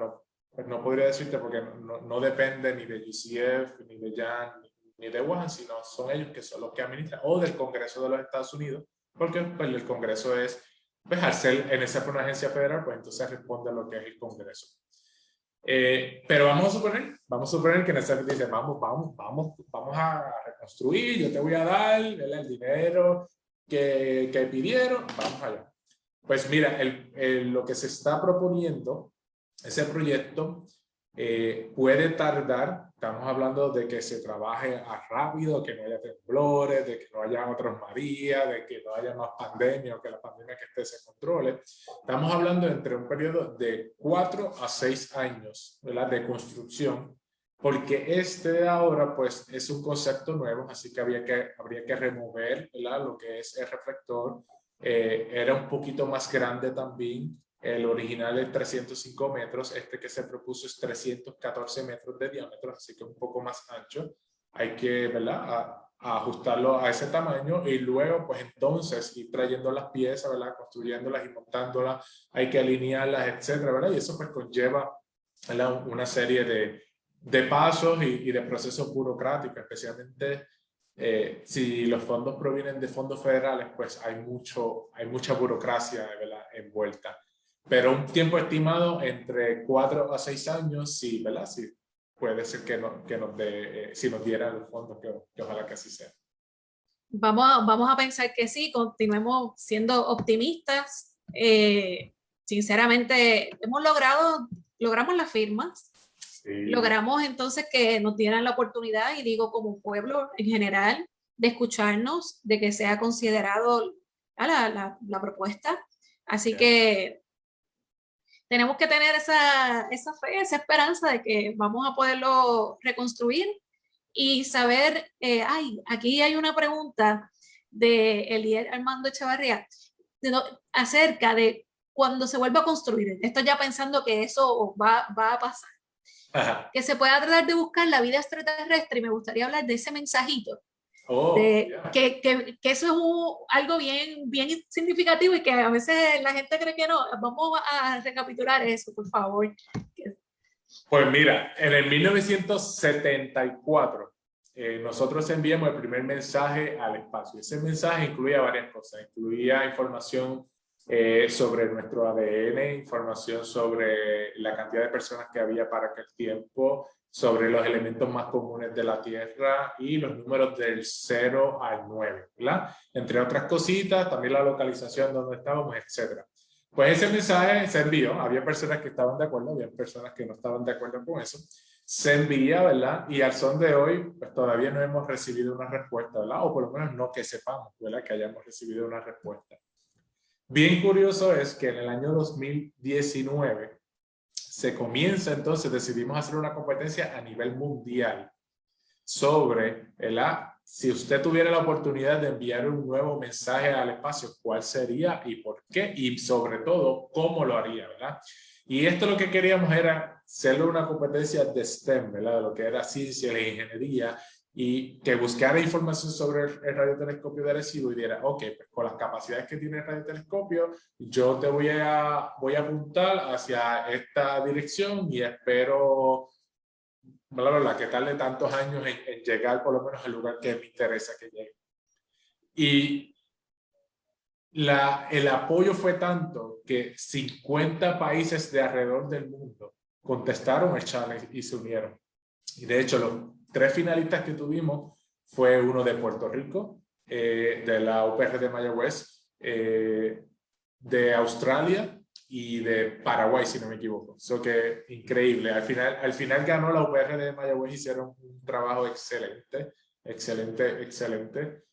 no podría decirte porque no depende ni de UCF, ni de Jan, ni de WAN, sino son ellos que son los que administran, o del Congreso de los Estados Unidos, porque pues, el Congreso es, pues al ser NSF una agencia federal, pues entonces responde a lo que es el Congreso. Pero vamos a suponer que NSF dice, vamos a reconstruir, yo te voy a dar el dinero que pidieron, vamos allá. Pues mira, lo que se está proponiendo, ese proyecto puede tardar, estamos hablando de que se trabaje rápido, que no haya temblores, de que no haya otros María, de que no haya más pandemia o que la pandemia que esté se controle. Estamos hablando entre un periodo de 4 a 6 años, ¿verdad? De construcción, porque este de ahora pues es un concepto nuevo, así que habría que remover, ¿verdad? Lo que es el reflector. Era un poquito más grande también. El original es 305 metros, este que se propuso es 314 metros de diámetro, así que un poco más ancho. Hay que, ¿verdad? A ajustarlo a ese tamaño y luego, pues entonces, ir trayendo las piezas, ¿verdad? Construyéndolas y montándolas, hay que alinearlas, etcétera, ¿verdad? Y eso pues conlleva, ¿verdad? Una serie de pasos y de procesos burocráticos, especialmente si los fondos provienen de fondos federales, pues hay mucha burocracia, ¿verdad? Envuelta. Pero un tiempo estimado entre 4 a 6 años, sí, ¿verdad? Sí, puede ser si nos dieran los fondos, que ojalá que así sea. Vamos a pensar que sí, continuemos siendo optimistas. Sinceramente, logramos las firmas. Sí. Logramos entonces que nos dieran la oportunidad, y digo como pueblo en general, de escucharnos, de que sea considerado la propuesta. Así que tenemos que tener esa fe, esa esperanza de que vamos a poderlo reconstruir y saber, aquí hay una pregunta de Eliel Armando Echavarría acerca de cuando se vuelva a construir. Estoy ya pensando que eso va a pasar. Ajá. Que se pueda tratar de buscar la vida extraterrestre, y me gustaría hablar de ese mensajito. Que eso es algo bien significativo y que a veces la gente cree que no. Vamos a recapitular eso, por favor. Pues mira, en el 1974 nosotros enviamos el primer mensaje al espacio. Ese mensaje incluía varias cosas. Incluía información sobre nuestro ADN, información sobre la cantidad de personas que había para aquel tiempo, sobre los elementos más comunes de la Tierra y los números del 0 al 9, ¿verdad? Entre otras cositas, también la localización donde estábamos, etc. Pues ese mensaje se envió, había personas que estaban de acuerdo, había personas que no estaban de acuerdo con eso. Se envía, ¿verdad? Y al son de hoy, pues todavía no hemos recibido una respuesta, ¿verdad? O por lo menos no que sepamos, ¿verdad? Que hayamos recibido una respuesta. Bien curioso es que en el año 2019 se comienza, entonces decidimos hacer una competencia a nivel mundial sobre, ¿verdad? Si usted tuviera la oportunidad de enviar un nuevo mensaje al espacio, ¿cuál sería y por qué? Y sobre todo, ¿cómo lo haría, verdad? Y esto lo que queríamos era hacerle una competencia de STEM, ¿verdad? De lo que era ciencia e ingeniería, y que buscara información sobre el radiotelescopio de Arecibo y diera, ok, pues con las capacidades que tiene el radiotelescopio, yo te voy a apuntar hacia esta dirección y espero, que tarde tantos años en llegar por lo menos al lugar que me interesa que llegue. Y el apoyo fue tanto que 50 países de alrededor del mundo contestaron el challenge y se unieron. Y de hecho, los 3 finalistas que tuvimos fue uno de Puerto Rico, de la UPR de Mayagüez, de Australia y de Paraguay, si no me equivoco. Eso que increíble. Al final ganó la UPR de Mayagüez, hicieron un trabajo excelente, excelente, excelente.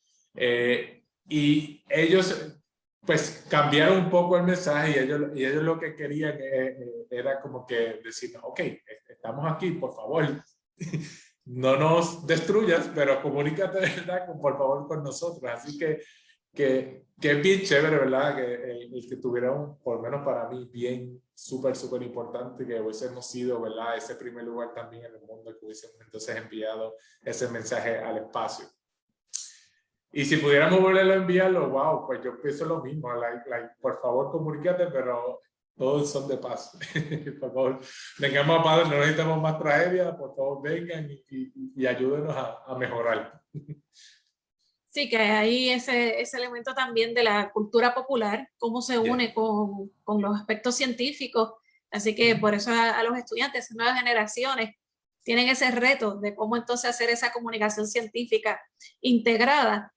Y ellos pues cambiaron un poco el mensaje y ellos lo que querían era como que decir, ok, estamos aquí, por favor, no nos destruyas, pero comunícate, ¿verdad? Por favor, con nosotros. Así que es bien chévere, ¿verdad? Que el que tuviera por lo menos para mí, bien súper, súper importante, que hubiésemos sido, ¿verdad? Ese primer lugar también en el mundo, que hubiésemos entonces enviado ese mensaje al espacio. Y si pudiéramos volverlo a enviarlo, wow, pues yo pienso lo mismo, por favor comunícate, pero todos son de paz. Por favor, vengamos a paz, no necesitamos más tragedia, por favor vengan y ayúdenos a mejorar. Sí, que hay ese elemento también de la cultura popular, cómo se une con los aspectos científicos. Así que por eso a los estudiantes, a nuevas generaciones, tienen ese reto de cómo entonces hacer esa comunicación científica integrada.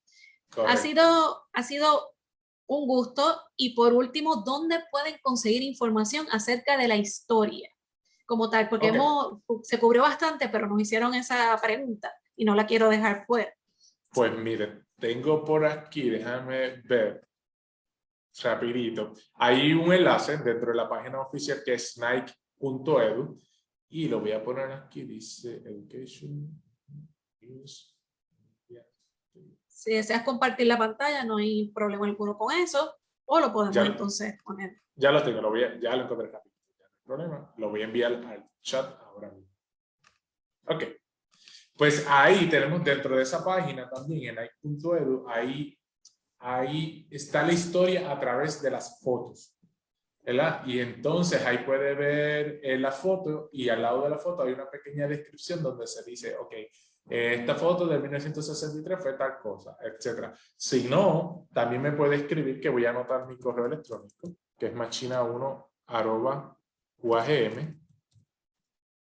Ha sido un gusto. Y por último, ¿dónde pueden conseguir información acerca de la historia como tal? Porque se cubrió bastante, pero nos hicieron esa pregunta y no la quiero dejar fuera. Pues miren, tengo por aquí, déjame ver rapidito. Hay un enlace dentro de la página oficial que es nike.edu y lo voy a poner aquí, dice Education News. Si deseas compartir la pantalla, no hay problema alguno con eso, o lo podemos entonces poner. Ya lo tengo, ya lo encontré rápido. Ya no hay problema, lo voy a enviar al chat ahora mismo. Ok. Pues ahí tenemos dentro de esa página también, en nike.edu, ahí está la historia a través de las fotos, ¿verdad? Y entonces ahí puede ver la foto y al lado de la foto hay una pequeña descripción donde se dice, ok, esta foto de 1963 fue tal cosa, etc. Si no, también me puede escribir, que voy a anotar mi correo electrónico, que es machina1@uagm.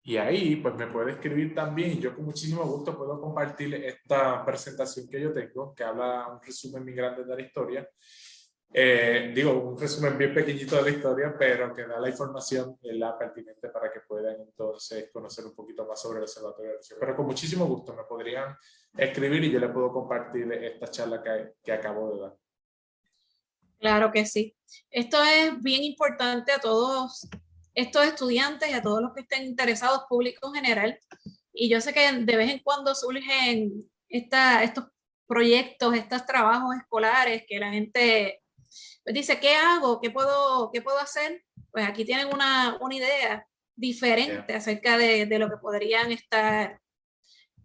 Y ahí, pues me puede escribir también y yo con muchísimo gusto puedo compartir esta presentación que yo tengo, que habla un resumen muy grande de la historia. Digo, un resumen bien pequeñito de la historia, pero que da la información la pertinente para que puedan entonces conocer un poquito más sobre el Observatorio de Erosión. Pero con muchísimo gusto me podrían escribir y yo les puedo compartir esta charla que acabo de dar. Claro que sí. Esto es bien importante a todos estos estudiantes y a todos los que estén interesados, público en general. Y yo sé que de vez en cuando surgen estos proyectos, estos trabajos escolares que la gente pues dice, ¿qué hago? ¿Qué puedo hacer? Pues aquí tienen una idea diferente acerca de lo que podrían estar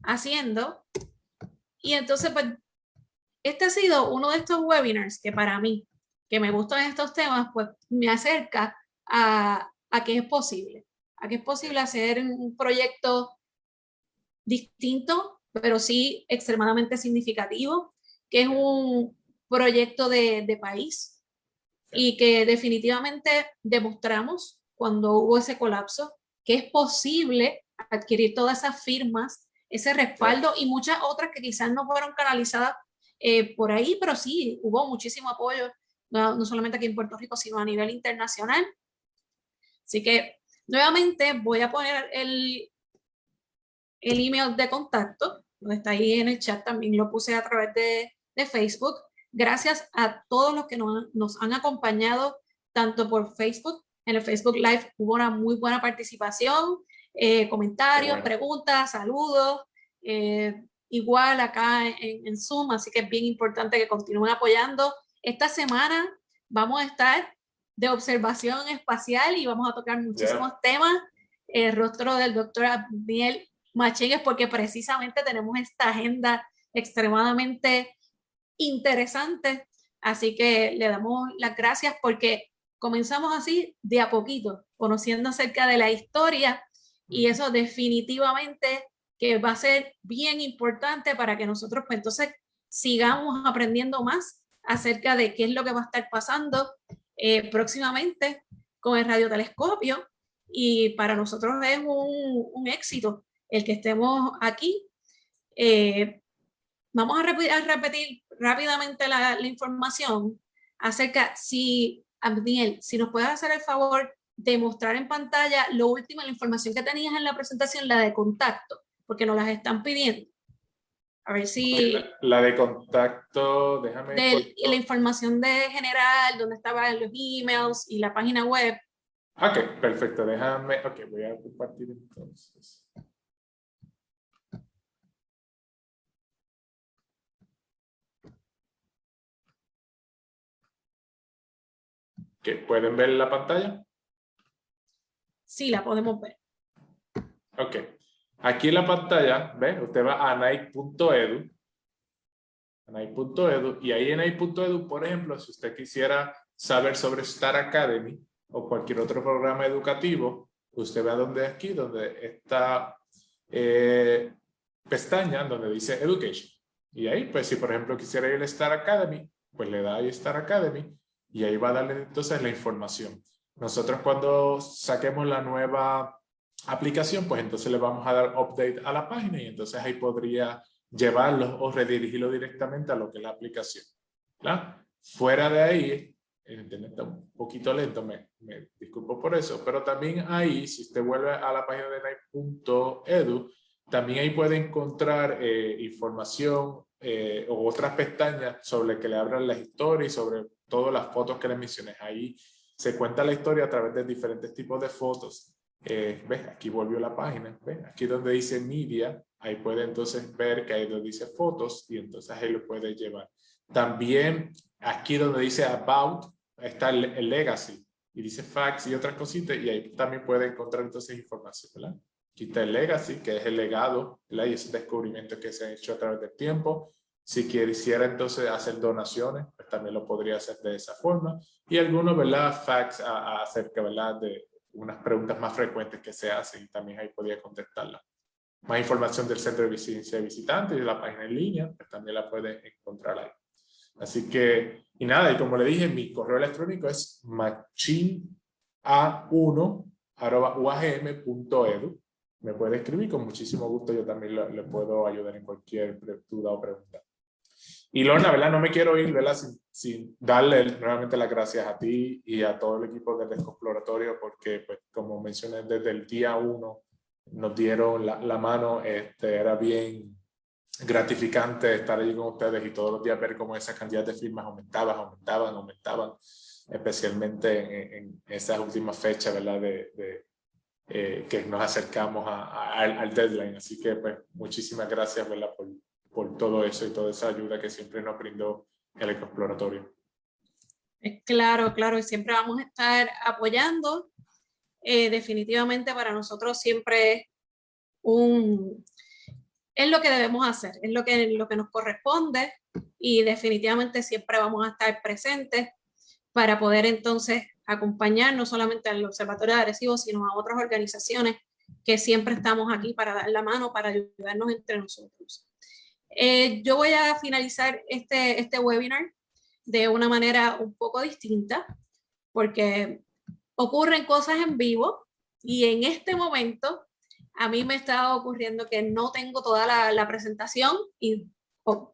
haciendo. Y entonces, pues, este ha sido uno de estos webinars que para mí, que me gustan estos temas, pues me acerca a que es posible. A que es posible hacer un proyecto distinto, pero sí extremadamente significativo, que es un proyecto de país y que definitivamente demostramos cuando hubo ese colapso que es posible adquirir todas esas firmas, ese respaldo y muchas otras que quizás no fueron canalizadas por ahí, pero sí hubo muchísimo apoyo, no solamente aquí en Puerto Rico, sino a nivel internacional. Así que nuevamente voy a poner el email de contacto, donde está ahí en el chat, también lo puse a través de Facebook. Gracias a todos los que nos han acompañado, tanto por Facebook, en el Facebook Live hubo una muy buena participación, comentarios, preguntas, saludos, igual acá en Zoom, así que es bien importante que continúen apoyando. Esta semana vamos a estar de observación espacial y vamos a tocar muchísimos temas. El rostro del doctor Abdiel Machin es porque precisamente tenemos esta agenda extremadamente interesante, así que le damos las gracias porque comenzamos así de a poquito, conociendo acerca de la historia y eso definitivamente que va a ser bien importante para que nosotros pues entonces sigamos aprendiendo más acerca de qué es lo que va a estar pasando próximamente con el radiotelescopio y para nosotros es un éxito el que estemos aquí. Vamos a repetir rápidamente la información acerca si Abdiel, si nos puedes hacer el favor de mostrar en pantalla lo último, la información que tenías en la presentación, la de contacto, porque nos las están pidiendo. A ver si... La de contacto, déjame... la información de general, donde estaban los emails y la página web. Ok, perfecto, déjame... Ok, voy a compartir entonces. ¿Pueden ver la pantalla? Sí, la podemos ver. Ok. Aquí en la pantalla, ¿ves? Usted va a nike.edu. Y ahí en nike.edu, por ejemplo, si usted quisiera saber sobre Star Academy o cualquier otro programa educativo, usted ve donde aquí, donde está pestaña donde dice Education. Y ahí, pues si por ejemplo quisiera ir a Star Academy, pues le da ahí Star Academy y ahí va a darle entonces la información. Nosotros cuando saquemos la nueva aplicación, pues entonces le vamos a dar update a la página y entonces ahí podría llevarlo o redirigirlo directamente a lo que es la aplicación. ¿Verdad? Fuera de ahí, el internet está un poquito lento, me disculpo por eso, pero también ahí, si usted vuelve a la página de nike.edu, también ahí puede encontrar información o otras pestañas sobre que le abran las historias y sobre todas las fotos que les mencioné. Ahí se cuenta la historia a través de diferentes tipos de fotos. ¿Ves? Aquí volvió la página. ¿Ves? Aquí donde dice media, ahí puede entonces ver que ahí donde dice fotos y entonces ahí lo puede llevar. También aquí donde dice about está el legacy y dice facts y otras cositas y ahí también puede encontrar entonces información, ¿verdad? Aquí está el legacy, que es el legado, ¿verdad? Y ese descubrimiento que se ha hecho a través del tiempo. Si quisiera entonces hacer donaciones, pues también lo podría hacer de esa forma. Y algunos, ¿verdad? Facts acerca, ¿verdad? De unas preguntas más frecuentes que se hacen y también ahí podría contestarlas. Más información del centro de ciencia de visitantes y de la página en línea, pues también la puede encontrar ahí. Así que, y nada, y como le dije, mi correo electrónico es machin.a1@uagm.edu. Me puede escribir, con muchísimo gusto yo también le puedo ayudar en cualquier duda o pregunta. Y Lorna, ¿verdad? No me quiero ir, ¿verdad? Sin darle nuevamente las gracias a ti y a todo el equipo del Exploratorio porque, pues, como mencioné, desde el día 1 nos dieron la mano. Era bien gratificante estar allí con ustedes y todos los días ver cómo esa cantidad de firmas aumentaban, especialmente en esas últimas fechas, ¿verdad? Que nos acercamos al deadline. Así que, pues, muchísimas gracias, ¿verdad? Por todo eso y toda esa ayuda que siempre nos brindó el Exploratorio. Claro, claro, y siempre vamos a estar apoyando. Definitivamente para nosotros siempre es lo que debemos hacer, es lo que nos corresponde y definitivamente siempre vamos a estar presentes para poder entonces acompañar no solamente al Observatorio de Arecibo, sino a otras organizaciones que siempre estamos aquí para dar la mano, para ayudarnos entre nosotros. Yo voy a finalizar este webinar de una manera un poco distinta, porque ocurren cosas en vivo y en este momento a mí me está ocurriendo que no tengo toda la presentación y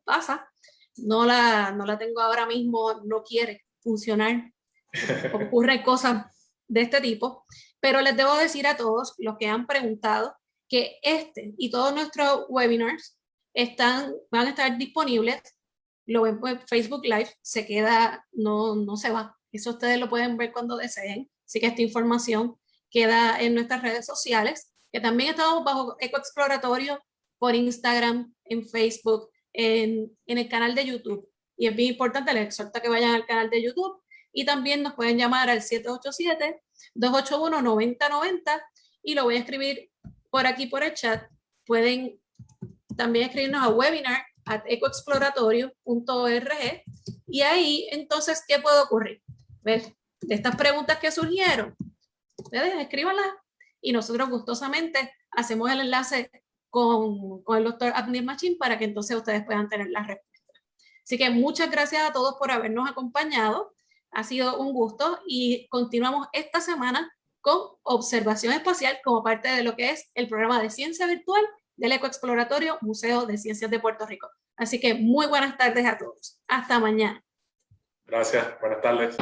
pasa, no la tengo ahora mismo, no quiere funcionar, ocurren cosas de este tipo, pero les debo decir a todos los que han preguntado que y todos nuestros webinars van a estar disponibles, lo ven por Facebook Live, se queda, no se va, eso ustedes lo pueden ver cuando deseen, así que esta información queda en nuestras redes sociales, que también estamos bajo Ecoexploratorio por Instagram, en Facebook, en el canal de YouTube, y es bien importante, les exhorto a que vayan al canal de YouTube, y también nos pueden llamar al 787-281-9090, y lo voy a escribir por aquí por el chat, pueden también escribirnos a webinar@ecoexploratorio.org y ahí entonces, ¿qué puede ocurrir? ¿Ves? De estas preguntas que surgieron, ustedes escríbanlas y nosotros gustosamente hacemos el enlace con el doctor Abdiel Machin para que entonces ustedes puedan tener las respuestas. Así que muchas gracias a todos por habernos acompañado. Ha sido un gusto y continuamos esta semana con observación espacial como parte de lo que es el programa de ciencia virtual del Ecoexploratorio Museo de Ciencias de Puerto Rico. Así que muy buenas tardes a todos. Hasta mañana. Gracias. Buenas tardes.